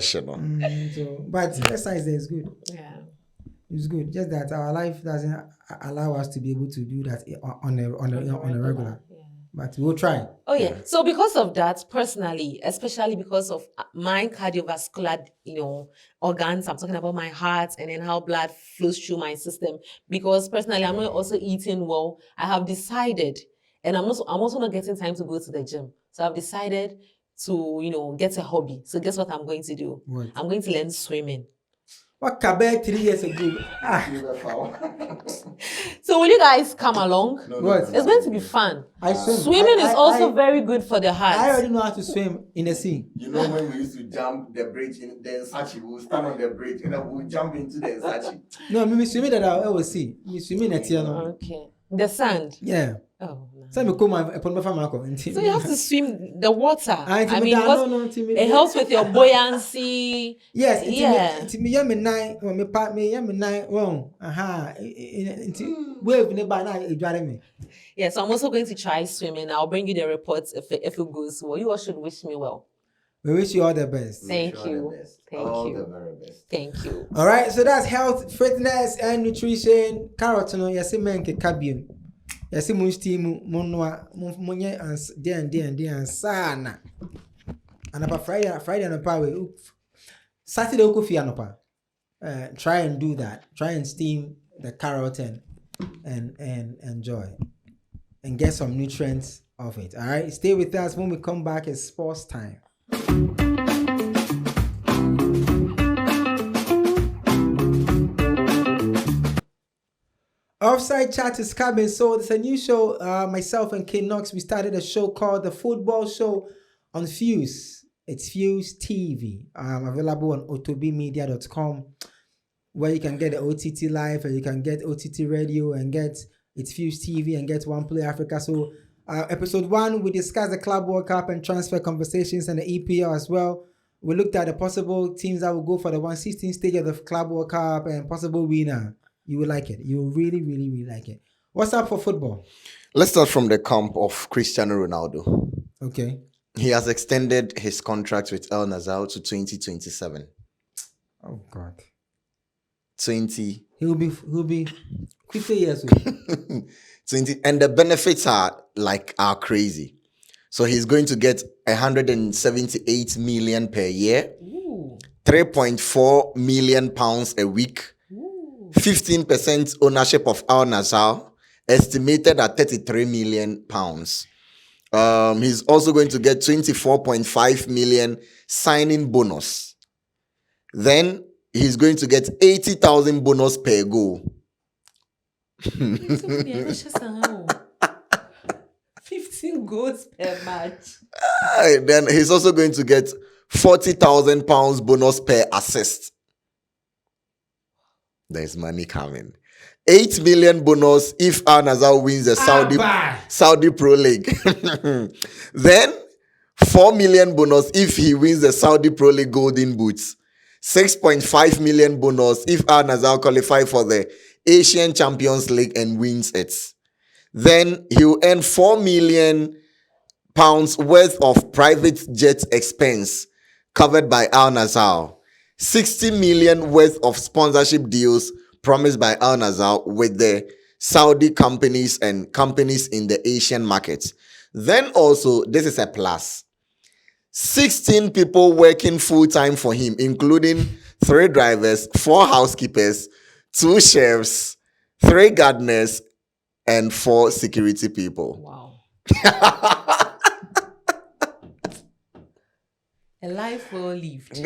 So, but exercise is good. Yeah, it's good. Just that our life doesn't allow us to be able to do that on a regular. Yeah. But we'll try. Oh yeah. So because of that, personally, especially because of my cardiovascular, organs, I'm talking about my heart and then how blood flows through my system. Because personally, I'm not also eating well. I have decided, and I'm also not getting time to go to the gym. So I've decided to, get a hobby. So guess what I'm going to do? What? I'm going to learn swimming. What Quebec 3 years ago? So will you guys come along? What? It's going to be fun. I swim. Swimming is also very good for the heart. I already know how to swim in the sea. You know when we used to jump the bridge in the Nsachi, we'll stand on the bridge and then we'll jump into the Nsachi. No, me swimming that I will see. Me swimming at Tiano. Okay. The sand. Yeah. Oh. So you have to swim the water. I mean, it helps with your buoyancy. Yes. Yeah. Yes, I'm also going to try swimming. I'll bring you the reports if it goes well. You all should wish me well. We wish you all the best. Thank you. All the very best. Thank you. All right, so that's health, fitness, and nutrition. Carrot, no, yes, man, cabium. Yes, mun steam, monwa, monye, and sana. And about Friday and power. Saturday, coffee and try and do that. Try and steam the carrot and enjoy and get some nutrients of it. All right, stay with us. When we come back, it's sports time. Offside Chat is coming. So it's a new show. Myself and K Knox, we started a show called The Football Show on Fuse. It's Fuse TV. Available on otobimedia.com, where you can get the OTT live and you can get OTT radio and get It's Fuse TV and get One Play Africa. So episode 1, we discussed the Club World Cup and transfer conversations and the EPL as well. We looked at the possible teams that will go for the 1/16 stage of the Club World Cup and possible winner. You will like it. You will really, really, really like it. What's up for football? Let's start from the camp of Cristiano Ronaldo. Okay. He has extended his contract with El Nassr to 2027. Oh God. 20. He'll be 50 years old. 20, and the benefits are crazy. So he's going to get 178 million per year, 3.4 million pounds a week, 15% ownership of Al Nassr, estimated at 33 million pounds. He's also going to get 24.5 million signing bonus. Then he's going to get 80,000 bonus per goal. 15 goals per match. Then he's also going to get 40,000 pounds bonus per assist. There's money coming. 8 million bonus if Al Nassr wins the Saudi Pro League. Then 4 million bonus if he wins the Saudi Pro League Golden Boots. 6.5 million bonus if Al Nassr qualify for the Asian Champions League and wins it. Then he'll earn 4 million pounds worth of private jet expense covered by Al Nassr. 60 million worth of sponsorship deals promised by Al Nassr with the Saudi companies and companies in the Asian market. Then also, this is a plus. 16 people working full-time for him, including 3 drivers, 4 housekeepers, 2 chefs, 3 gardeners, and 4 security people. Wow. A life well lived.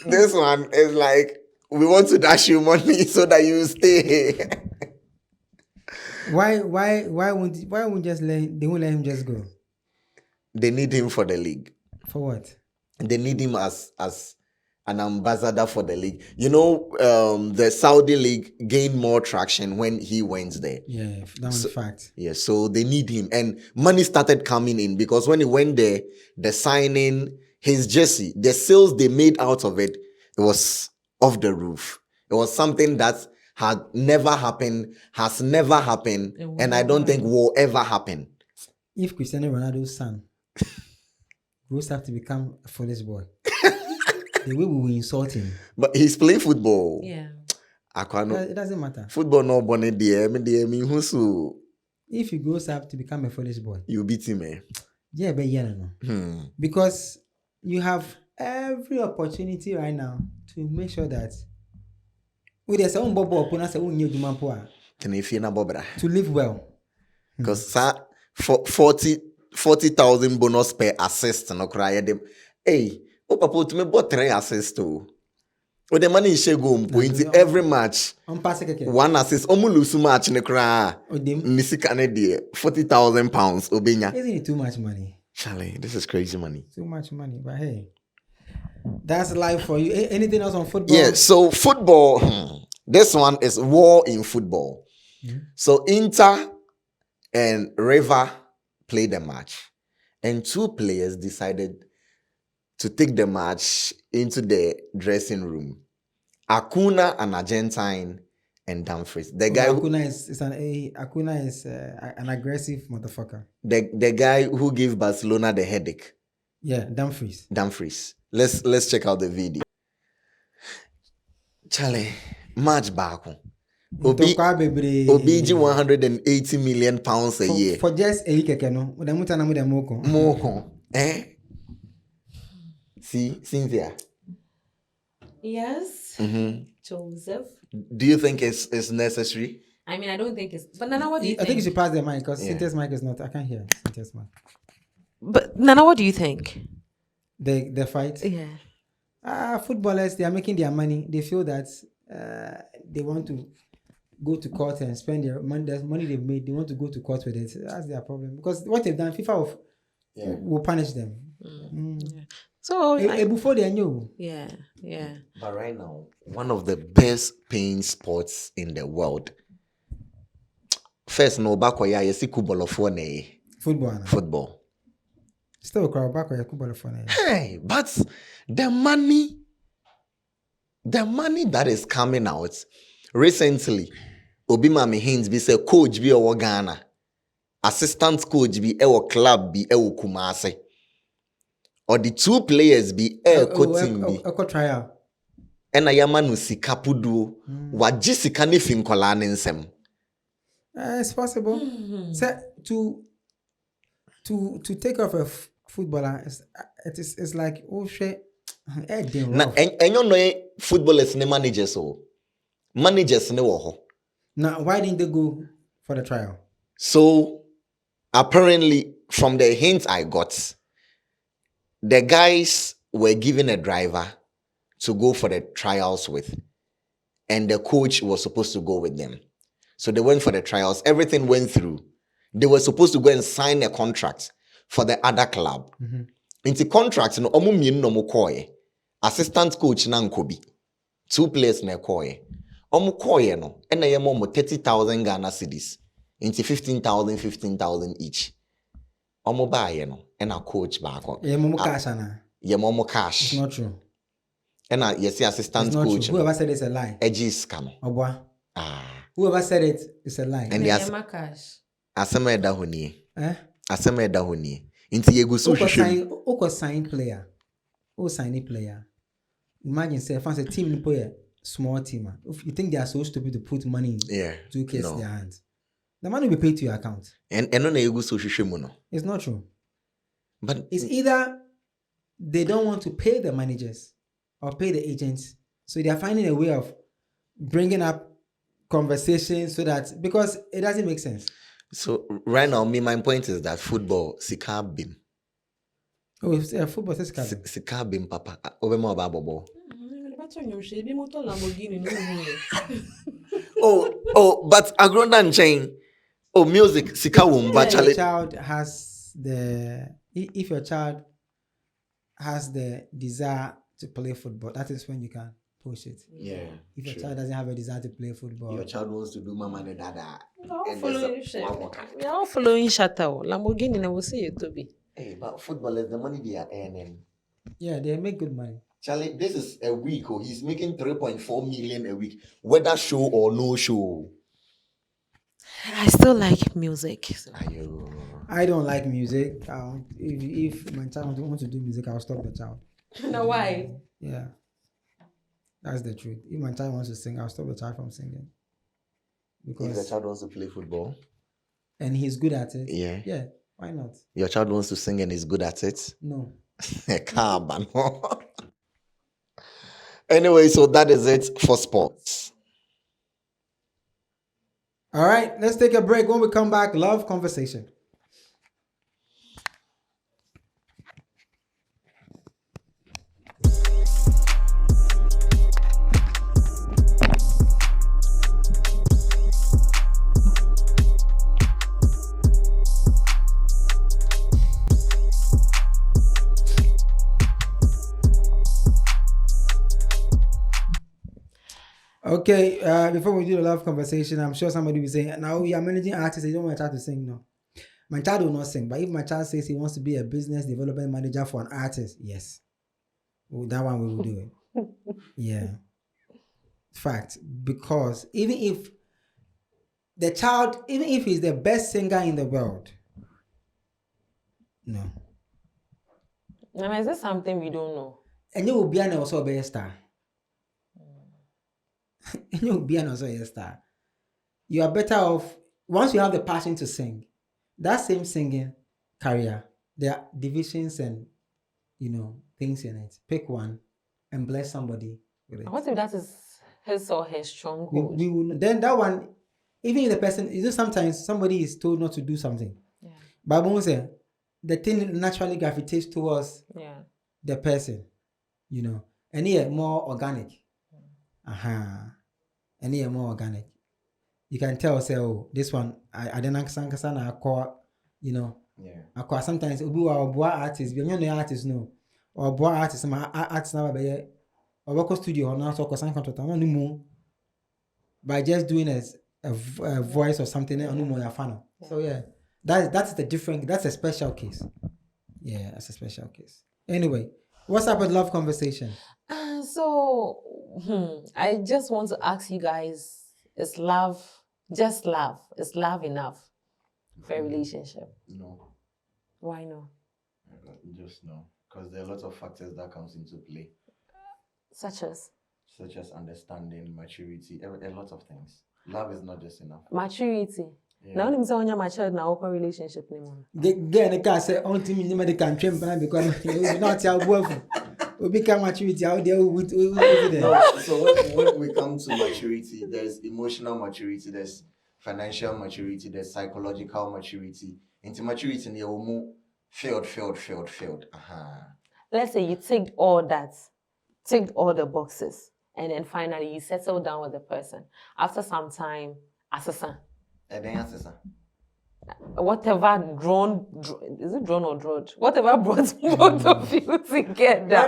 This one is like, we want to dash you money so that you stay. Why won't just they won't let him just go? They need him for the league. For what? They need him as an ambassador for the league. You know, the Saudi league gained more traction when he went there. Yeah, that was a fact. Yeah, so they need him. And money started coming in because when he went there, the signing, his jersey, the sales they made out of it, it was off the roof. It was something that had never happened, has never happened, and I don't think will ever happen. If Cristiano Ronaldo's son grows up to become a foolish boy, the way we will insult him. But he's playing football. Yeah. It doesn't matter. Football no bonne there. If he grows up to become a foolish boy, you beat him, eh? Yeah, but yeah, no. Because you have every opportunity right now to make sure that there's own bobo to live well. Because 40,000 bonus per assist no cry them. Hey, papa to me bought 3 assists too. With the money is go point every match. One assist. Lose match in the cry. Missy Canada 40,000 pounds. Obenya. Isn't it too much money? Charlie, this is crazy money. Too much money, but hey, that's life for you. Anything else on football? Yeah. So football. This one is war in football. So Inter and River played the match, and two players decided to take the match into the dressing room. Acuna, an Argentine, and Dumfries. The guy Acuna is an aggressive motherfucker. The guy who gave Barcelona the headache. Yeah, Dumfries. Let's check out the video. Charlie, match back. Obiji 180 million pounds a year. For just a year, no. Eh? See, Cynthia. Yes. Joseph. Do you think it's necessary? I mean, I don't think it's. But Nana, what do you think? I think you should pass the mic because Cynthia's mic is not. I can't hear Cynthia's mic. But Nana, what do you think? The fight. Yeah. Footballers, they are making their money. They feel that they want to go to court and spend their money. The money they've made, they want to go to court with it. That's their problem. Because what they've done, FIFA will punish them. Yeah. So before they knew. Yeah. But right now, one of the best paying sports in the world. First, no back where you see football. Still crowd back where football. Hey, but the money that is coming out recently, Obima me hints be say coach be our Ghana, assistant coach be our club be our Kumasi. Or the two players be coaching be trial. And I am si kapudu what jisika ni fin kola nsem. It's possible. So to take off a footballer, it's like oh shit. And you know footballers ne managers ne wo ho. Now why didn't they go for the trial? So apparently from the hints I got, the guys were given a driver to go for the trials with, and the coach was supposed to go with them. So they went for the trials. Everything went through. They were supposed to go and sign a contract for the other club. Into contract, no koye. Assistant coach na nkobi. Two players na koye. Koye no. Ena yemo 30,000 Ghana cedis. Into 15,000 each. Buy no. Ena coach back on. Cash ana. Cash. It's not true. Ena yesi assistant coach. Whoever said it's a lie. Edges come. Whoever said it's a lie. And yes. Cash. Asema eda honi. Inti yegu so shishim. Oko sign player. O sign player. Imagine say fans a team player, small team. If you think they are so stupid to put money in 2K in their hands, the money will be paid to your account. And no yegu so shishim no. It's not true. But it's either they don't want to pay the managers or pay the agents, so they are finding a way of bringing up conversations so that because it doesn't make sense. So right now, my point is that football sika bim. Oh, football sika bim papa. Obema babobo. But agronda chain. Oh, music sika wumba chale. If your child has the desire to play football, that is when you can push it. Yeah. If your child doesn't have a desire to play football, your child wants to do mama and dada. We are all following Shatta Wale. Lamborghini, I will see you to be. Hey, but football is the money they are earning. Yeah, they make good money. Charlie, this is a week. He's making 3.4 million a week, whether show or no show. I still like music. So. I don't like music. If my child wants to do music, I'll stop the child. Now why? Yeah. That's the truth. If my child wants to sing, I'll stop the child from singing. Because if the child wants to play football and he's good at it, yeah, why not? Your child wants to sing and he's good at it? No. Anyway, so that is it for sports. All right, let's take a break. When we come back, love conversation. Okay, before we do the love conversation, I'm sure somebody will say, now you are managing artists, you don't want my child to sing, no. My child will not sing, but if my child says he wants to be a business development manager for an artist, yes. Well, that one we will do it. Yeah. Fact. Because even if the child, even if he's the best singer in the world, no. And is this something we don't know? And you will be an also be a star. And you will be an also a star. You are better off once you have the passion to sing. That same singing career, there are divisions and things in it. Pick one and bless somebody with it. What if that is his or her stronghold? We will, then that one, even if the person, sometimes somebody is told not to do something. Yeah. Bible will say the thing naturally gravitates towards the person, and here more organic. And here more organic. You can tell, say, oh, this one, I didn't I call, I call sometimes we are boy artists, we are artists, no, or boy artists, my artists now, or work studio or now, so because I'm contract, no more by just doing a voice or something, no more fan. So yeah, that's the different, that's a special case. Yeah, that's a special case. Anyway, what's up with love conversation? I just want to ask you guys, is love just love? Is love enough for a relationship? No. Why no? Just no. Because there are lots of factors that comes into play. Such as understanding, maturity, a lot of things. Love is not just enough. Maturity. Now I'm saying you're mature now open relationship anymore. Get the car say on to me the country because you not your boyfriend. We become maturity out there with So when we come to maturity, there's emotional maturity, there's financial maturity, there's psychological maturity. Into maturity in your failed. Let's say you ticked all the boxes, and then finally you settle down with the person. After some time, assassin. And then assassin. Whatever is it drawn or drawed? Whatever brought both of you together.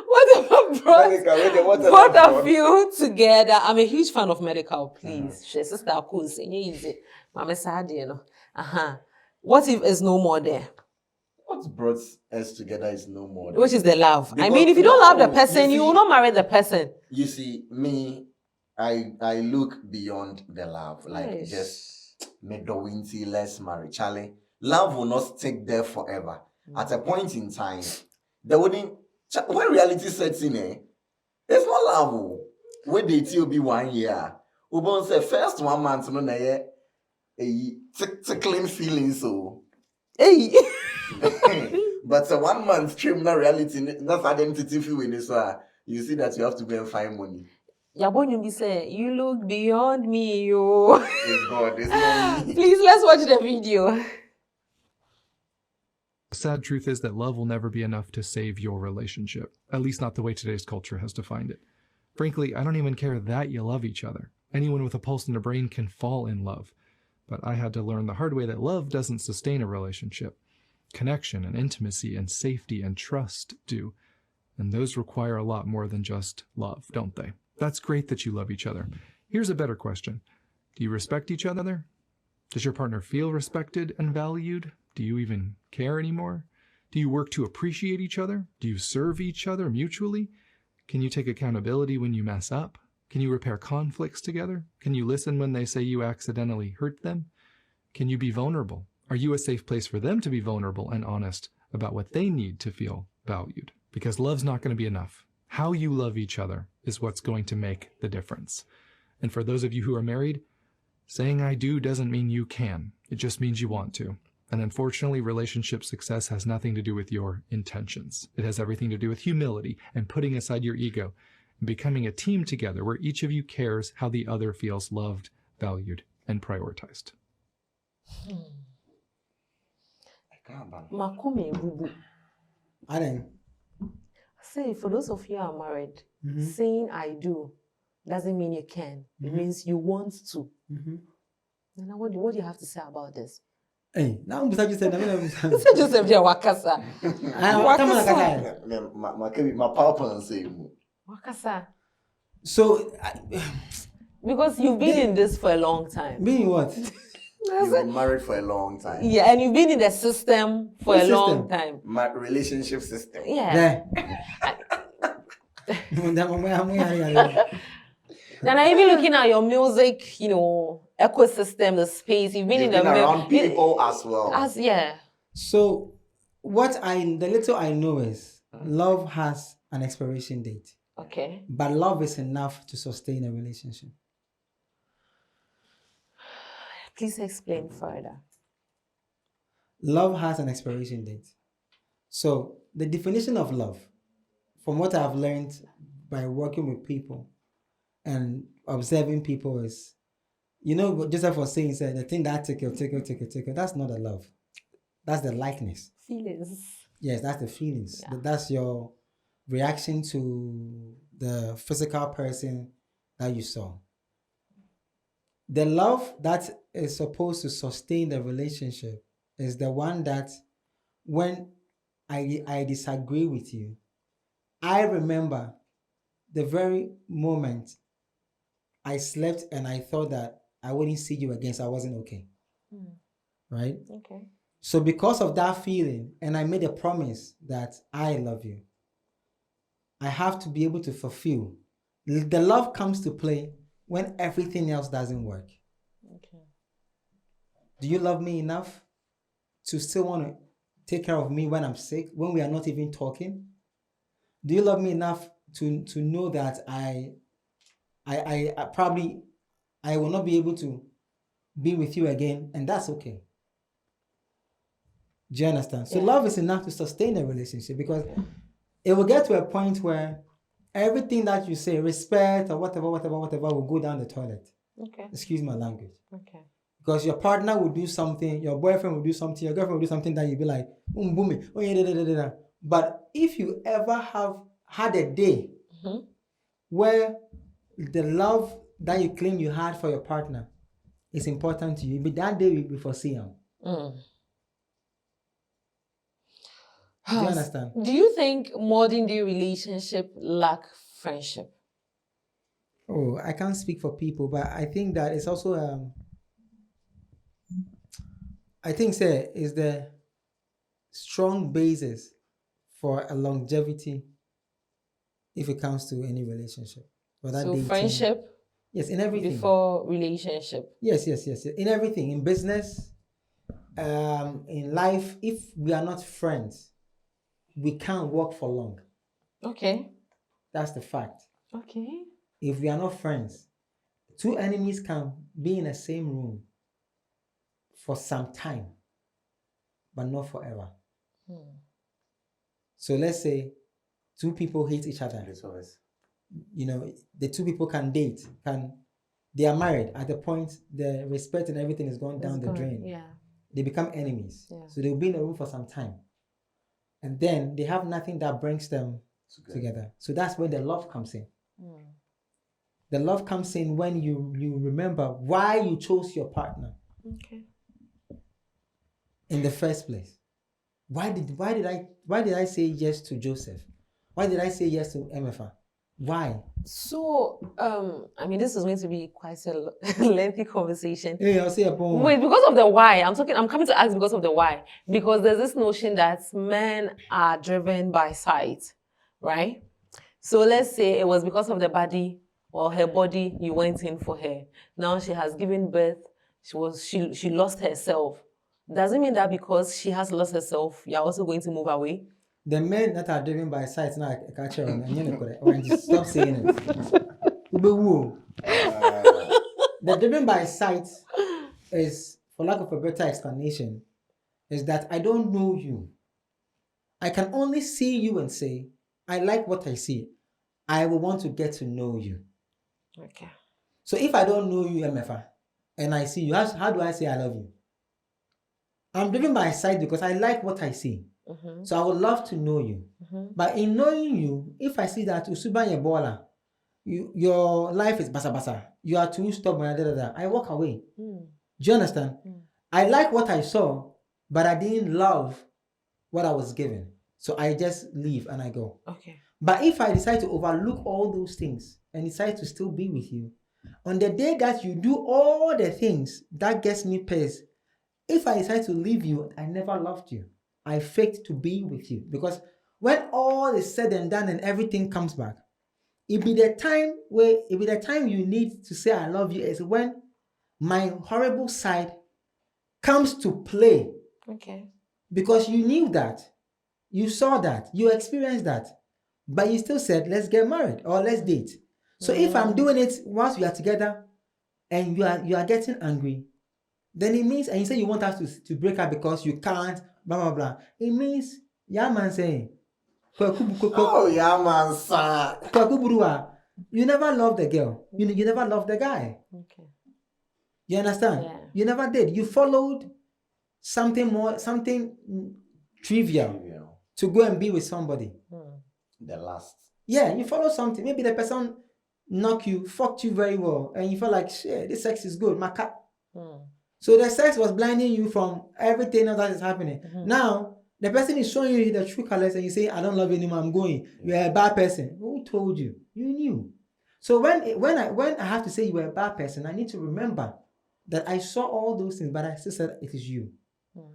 Whatever brought both of you together. I'm a huge fan of medical, please. She sister cool saying easy. Mama sad, What if there's no more there? What brought us together is no more there. Which is the love. Because, I mean, if you don't love the person, you will not marry the person. You see, me, I look beyond the love. Like just midwinty, let's marry. Charlie, love will not stick there forever. At a point in time, there wouldn't. When reality sets in, it's not love. When they will be 1 year, we won't say first 1 month, no, tickling feelings. So, hey. But 1 month trim, not reality, not identity feeling. So you see that you have to go and find money. Yabonyo say, you look beyond me, yo. It's God, it's not me. Please, let's watch the video. The sad truth is that love will never be enough to save your relationship, at least not the way today's culture has defined it. Frankly, I don't even care that you love each other. Anyone with a pulse and a brain can fall in love. But I had to learn the hard way that love doesn't sustain a relationship. Connection and intimacy and safety and trust do. And those require a lot more than just love, don't they? That's great that you love each other. Here's a better question. Do you respect each other? Does your partner feel respected and valued? Do you even care anymore? Do you work to appreciate each other? Do you serve each other mutually? Can you take accountability when you mess up? Can you repair conflicts together? Can you listen when they say you accidentally hurt them? Can you be vulnerable? Are you a safe place for them to be vulnerable and honest about what they need to feel valued? Because love's not going to be enough. How you love each other is what's going to make the difference. And for those of you who are married, saying I do doesn't mean you can. It just means you want to. And unfortunately, relationship success has nothing to do with your intentions. It has everything to do with humility and putting aside your ego and becoming a team together where each of you cares how the other feels loved, valued, and prioritized. Makume bubu. Say, for those of you who are married, saying I do doesn't mean you can. It means you want to. Now, what do you have to say about this? Hey, now I'm just saying, Joseph, you're Wakasa. My papa and say, Wakasa. So, Because you've been in this for a long time. Meaning what? You've been married for a long time. Yeah, and you've been in the system for a long time. My relationship system. Yeah. And I'm even looking at your music, ecosystem, the space. You've been around people as well. So, the little I know is love has an expiration date. Okay. But love is enough to sustain a relationship. Please explain further. Love has an expiration date. So the definition of love, from what I've learned by working with people and observing people is, what Joseph was saying, the thing that tickle, that's not a love. That's the likeness. Feelings. Yes, that's the feelings. Yeah. That's your reaction to the physical person that you saw. The love that is supposed to sustain the relationship is the one that when I disagree with you, I remember the very moment I slept and I thought that I wouldn't see you again, so I wasn't okay. Right? Okay. So because of that feeling, and I made a promise that I love you, I have to be able to fulfill. The love comes to play when everything else doesn't work. Okay. Do you love me enough to still want to take care of me when I'm sick, when we are not even talking? Do you love me enough to know that I probably will not be able to be with you again, and that's okay? Do you understand? So love is enough to sustain a relationship, because it will get to a point where everything that you say, respect or whatever, will go down the toilet. Okay. Excuse my language. Okay. Because your partner will do something, your boyfriend will do something, your girlfriend will do something that you'll be like, boom, oh yeah, da, da, da, da. But if you ever have had a day where the love that you claim you had for your partner is important to you, but that day will be foresee him. Do you understand? Do you think modern day relationship lack friendship? Oh, I can't speak for people, but I think that it's also I think is the strong basis for a longevity if it comes to any relationship. So dating, friendship? Yes, in everything. Before relationship? Yes. In everything. In business, in life, if we are not friends, we can't work for long. Okay. That's the fact. Okay. If we are not friends, two enemies can be in the same room for some time, but not forever. So let's say two people hate each other. The two people can date, they are married. At the point, the respect and everything is going down the drain. Yeah. They become enemies. Yeah. So they'll be in a room for some time. And then they have nothing that brings them together. So that's where the love comes in. The love comes in when you remember why you chose your partner. Okay. In the first place. Why did I say yes to Joseph? Why did I say yes to MFA? Why? So, this is going to be quite a lengthy conversation. Hey, I'll say a poem. Wait, because of the why, I'm coming to ask because of the why. Because there's this notion that men are driven by sight, right? So let's say it was because of the body or her body you went in for her. Now she has given birth, she lost herself. Does it mean that because she has lost herself, you're also going to move away? The men that are driven by sight, now I catch her and just stop saying it. The driven by sight is, for lack of a better explanation, is that I don't know you. I can only see you and say, I like what I see. I will want to get to know you. Okay. So if I don't know you, MFA, and I see you, how do I say I love you? I'm driven by sight because I like what I see. So I would love to know you. But in knowing you, if I see that Usuba Yebola, your life is basa basa, you are too stubborn, I walk away. Do you understand? I like what I saw, but I didn't love what I was given. So I just leave and I go. Okay. But if I decide to overlook all those things and decides to still be with you, on the day that you do all the things that gets me pissed, if I decide to leave you, I never loved you. I faked to be with you. Because when all is said and done and everything comes back, it be the time you need to say I love you is when my horrible side comes to play. Okay. Because you knew that, you saw that, you experienced that, but you still said, let's get married or let's date. So if I'm doing it whilst we are together and you are getting angry, then it means, and you say you want us to break up because you can't, blah, blah, blah. It means, yeah, man saying, oh, yeah, man, sir. You never loved the girl. You never loved the guy. Okay. You understand? Yeah. You never did. You followed something trivial to go and be with somebody. The last. Yeah, you follow something. Maybe the person knocked you, fucked you very well, and you felt like, shit, this sex is good. Maka. So the sex was blinding you from everything else that is happening. Now, the person is showing you the true colors and you say, I don't love you anymore, I'm going. You're a bad person. Who told you? You knew. So when I have to say you were a bad person, I need to remember that I saw all those things, but I still said it is you.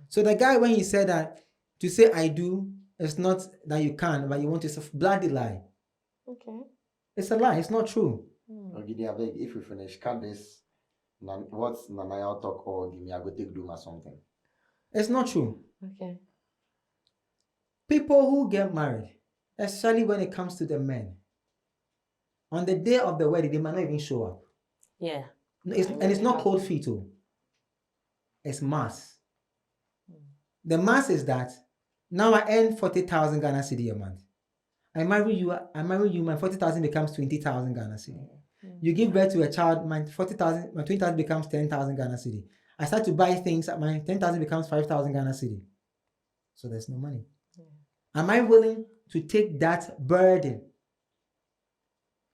So the guy, when he said that, to say I do, it's not that you can, but you want to. It's a bloody lie. Okay. It's a lie. It's not true. Okay, if we finish, cut this. What's Nanaya talk or give me a go take doom or something? It's not true. Okay. People who get married, especially when it comes to the men, on the day of the wedding, they might not even show up. Yeah. And it's not cold feet, too. It's mass. The mass is that now I earn 40,000 Ghana cedi a month. I marry you, my 40,000 becomes 20,000 Ghana cedi. You give birth to a child, my 20,000 becomes 10,000 Ghana cedi. I start to buy things, my 10,000 becomes 5,000 Ghana cedi. So there's no money. Am I willing to take that burden?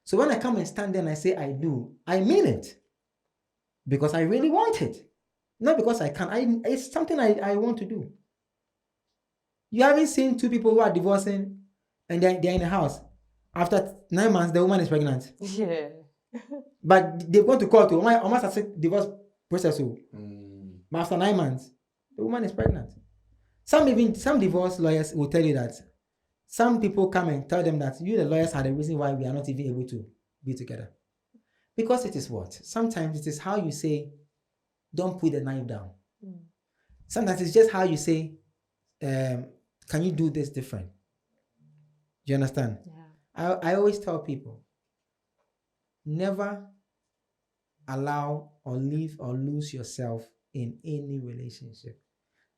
So when I come and stand there and I say I do, I mean it. Because I really want it. Not because I can. It's something I want to do. You haven't seen two people who are divorcing and they're in a house. After 9 months, the woman is pregnant. Yeah. But they've gone to court to almost a divorce process. But after 9 months, the woman is pregnant. Some divorce lawyers will tell you that some people come and tell them that you, the lawyers, are the reason why we are not even able to be together. Because it is what? Sometimes it is how you say, don't put the knife down. Sometimes it's just how you say, can you do this different? Do you understand? Yeah. I always tell people, never allow or leave or lose yourself in any relationship.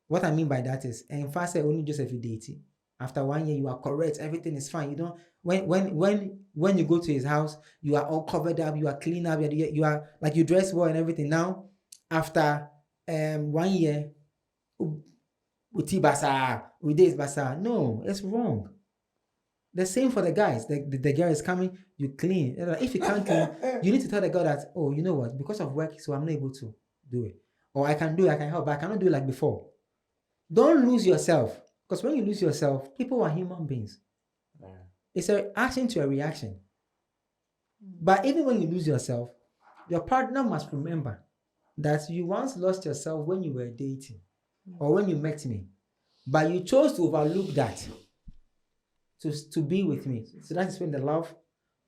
What I mean by that is, and first say only just if you date. After 1 year, you are correct. Everything is fine. You don't. When you go to his house, you are all covered up. You are clean up. You are like you dress well and everything. Now, after 1 year, uti basa, ude basa. No, it's wrong. The same for the guys. The girl is coming. You clean. If you can't clean, you need to tell the girl that, oh, you know what? Because of work, so I'm not able to do it. Or I can do it. I can help, but I cannot do it like before. Don't lose yourself. Because when you lose yourself, people are human beings. Yeah. It's an action to a reaction. But even when you lose yourself, your partner must remember that you once lost yourself when you were dating or when you met me. But you chose to overlook that to be with me. So that is when the love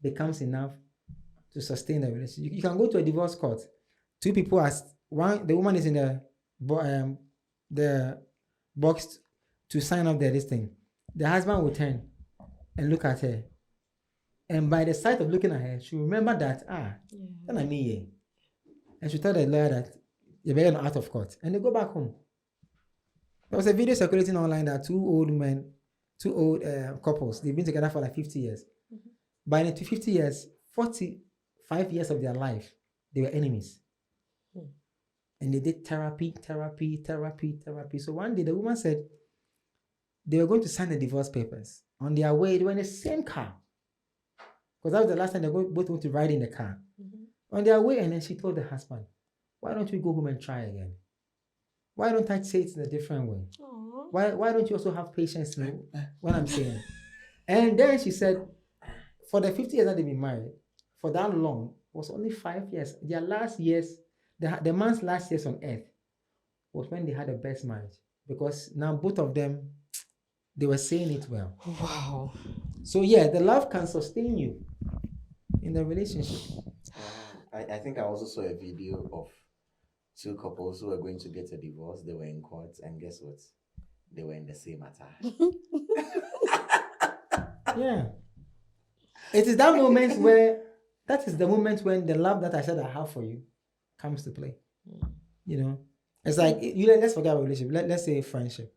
becomes enough to sustain the relationship. You can go to a divorce court. Two people the woman is in the box to sign up this thing. The husband will turn and look at her. And by the sight of looking at her, she'll remember that, then I mean, yeah. And she'll tell the lawyer that you're very out of court. And they go back home. There was a video circulating online that two old couples, they've been together for like 50 years. But in 50 years, 45 years of their life, they were enemies. And they did therapy. So one day the woman said they were going to sign the divorce papers. On their way, they were in the same car. Because that was the last time they both went to ride in the car. On their way, and then she told the husband, why don't we go home and try again? Why don't I say it in a different way? Why don't you also have patience when I'm saying? And then she said, for the 50 years that they've been married, for that long was only 5 years. Their last years, the man's last years on earth was when they had the best marriage. Because now both of them, they were saying it well. Wow. So yeah, the love can sustain you in the relationship. I think I also saw a video of two couples who were going to get a divorce. They were in court, and guess what? They were in the same attire. Yeah. It is that moment when the love that I said I have for you comes to play. You know, it's like, let's forget about relationship. Let's say friendship.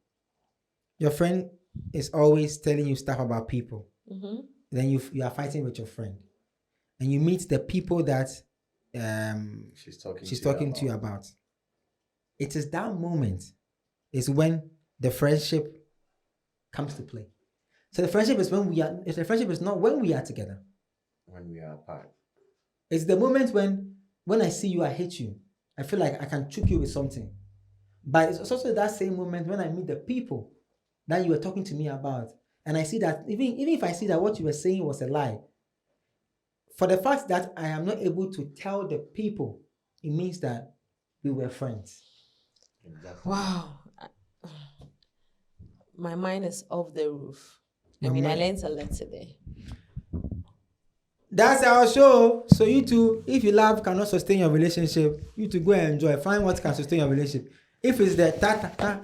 Your friend is always telling you stuff about people. Mm-hmm. Then you are fighting with your friend, and you meet the people that she's talking to you about. It is that moment is when the friendship comes to play. So the friendship is if the friendship is not when we are together. When we are apart. It's the moment when I see you, I hate you. I feel like I can choke you with something. But it's also that same moment when I meet the people that you were talking to me about. And I see that, even if I see that what you were saying was a lie, for the fact that I am not able to tell the people, it means that we were friends. Exactly. Wow. My mind is off the roof. I learned a lot today. That's our show. So you two, if you love cannot sustain your relationship, you two go and enjoy. Find what can sustain your relationship. If it's the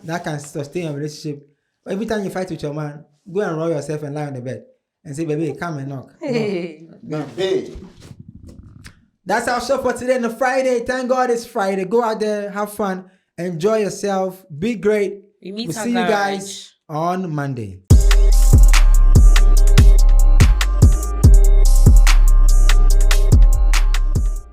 that can sustain your relationship, every time you fight with your man, go and roll yourself and lie on the bed and say, baby, come and knock. Hey. No. Hey. That's our show for today on a Friday. Thank God it's Friday. Go out there, have fun, enjoy yourself, be great. We'll see you guys on Monday.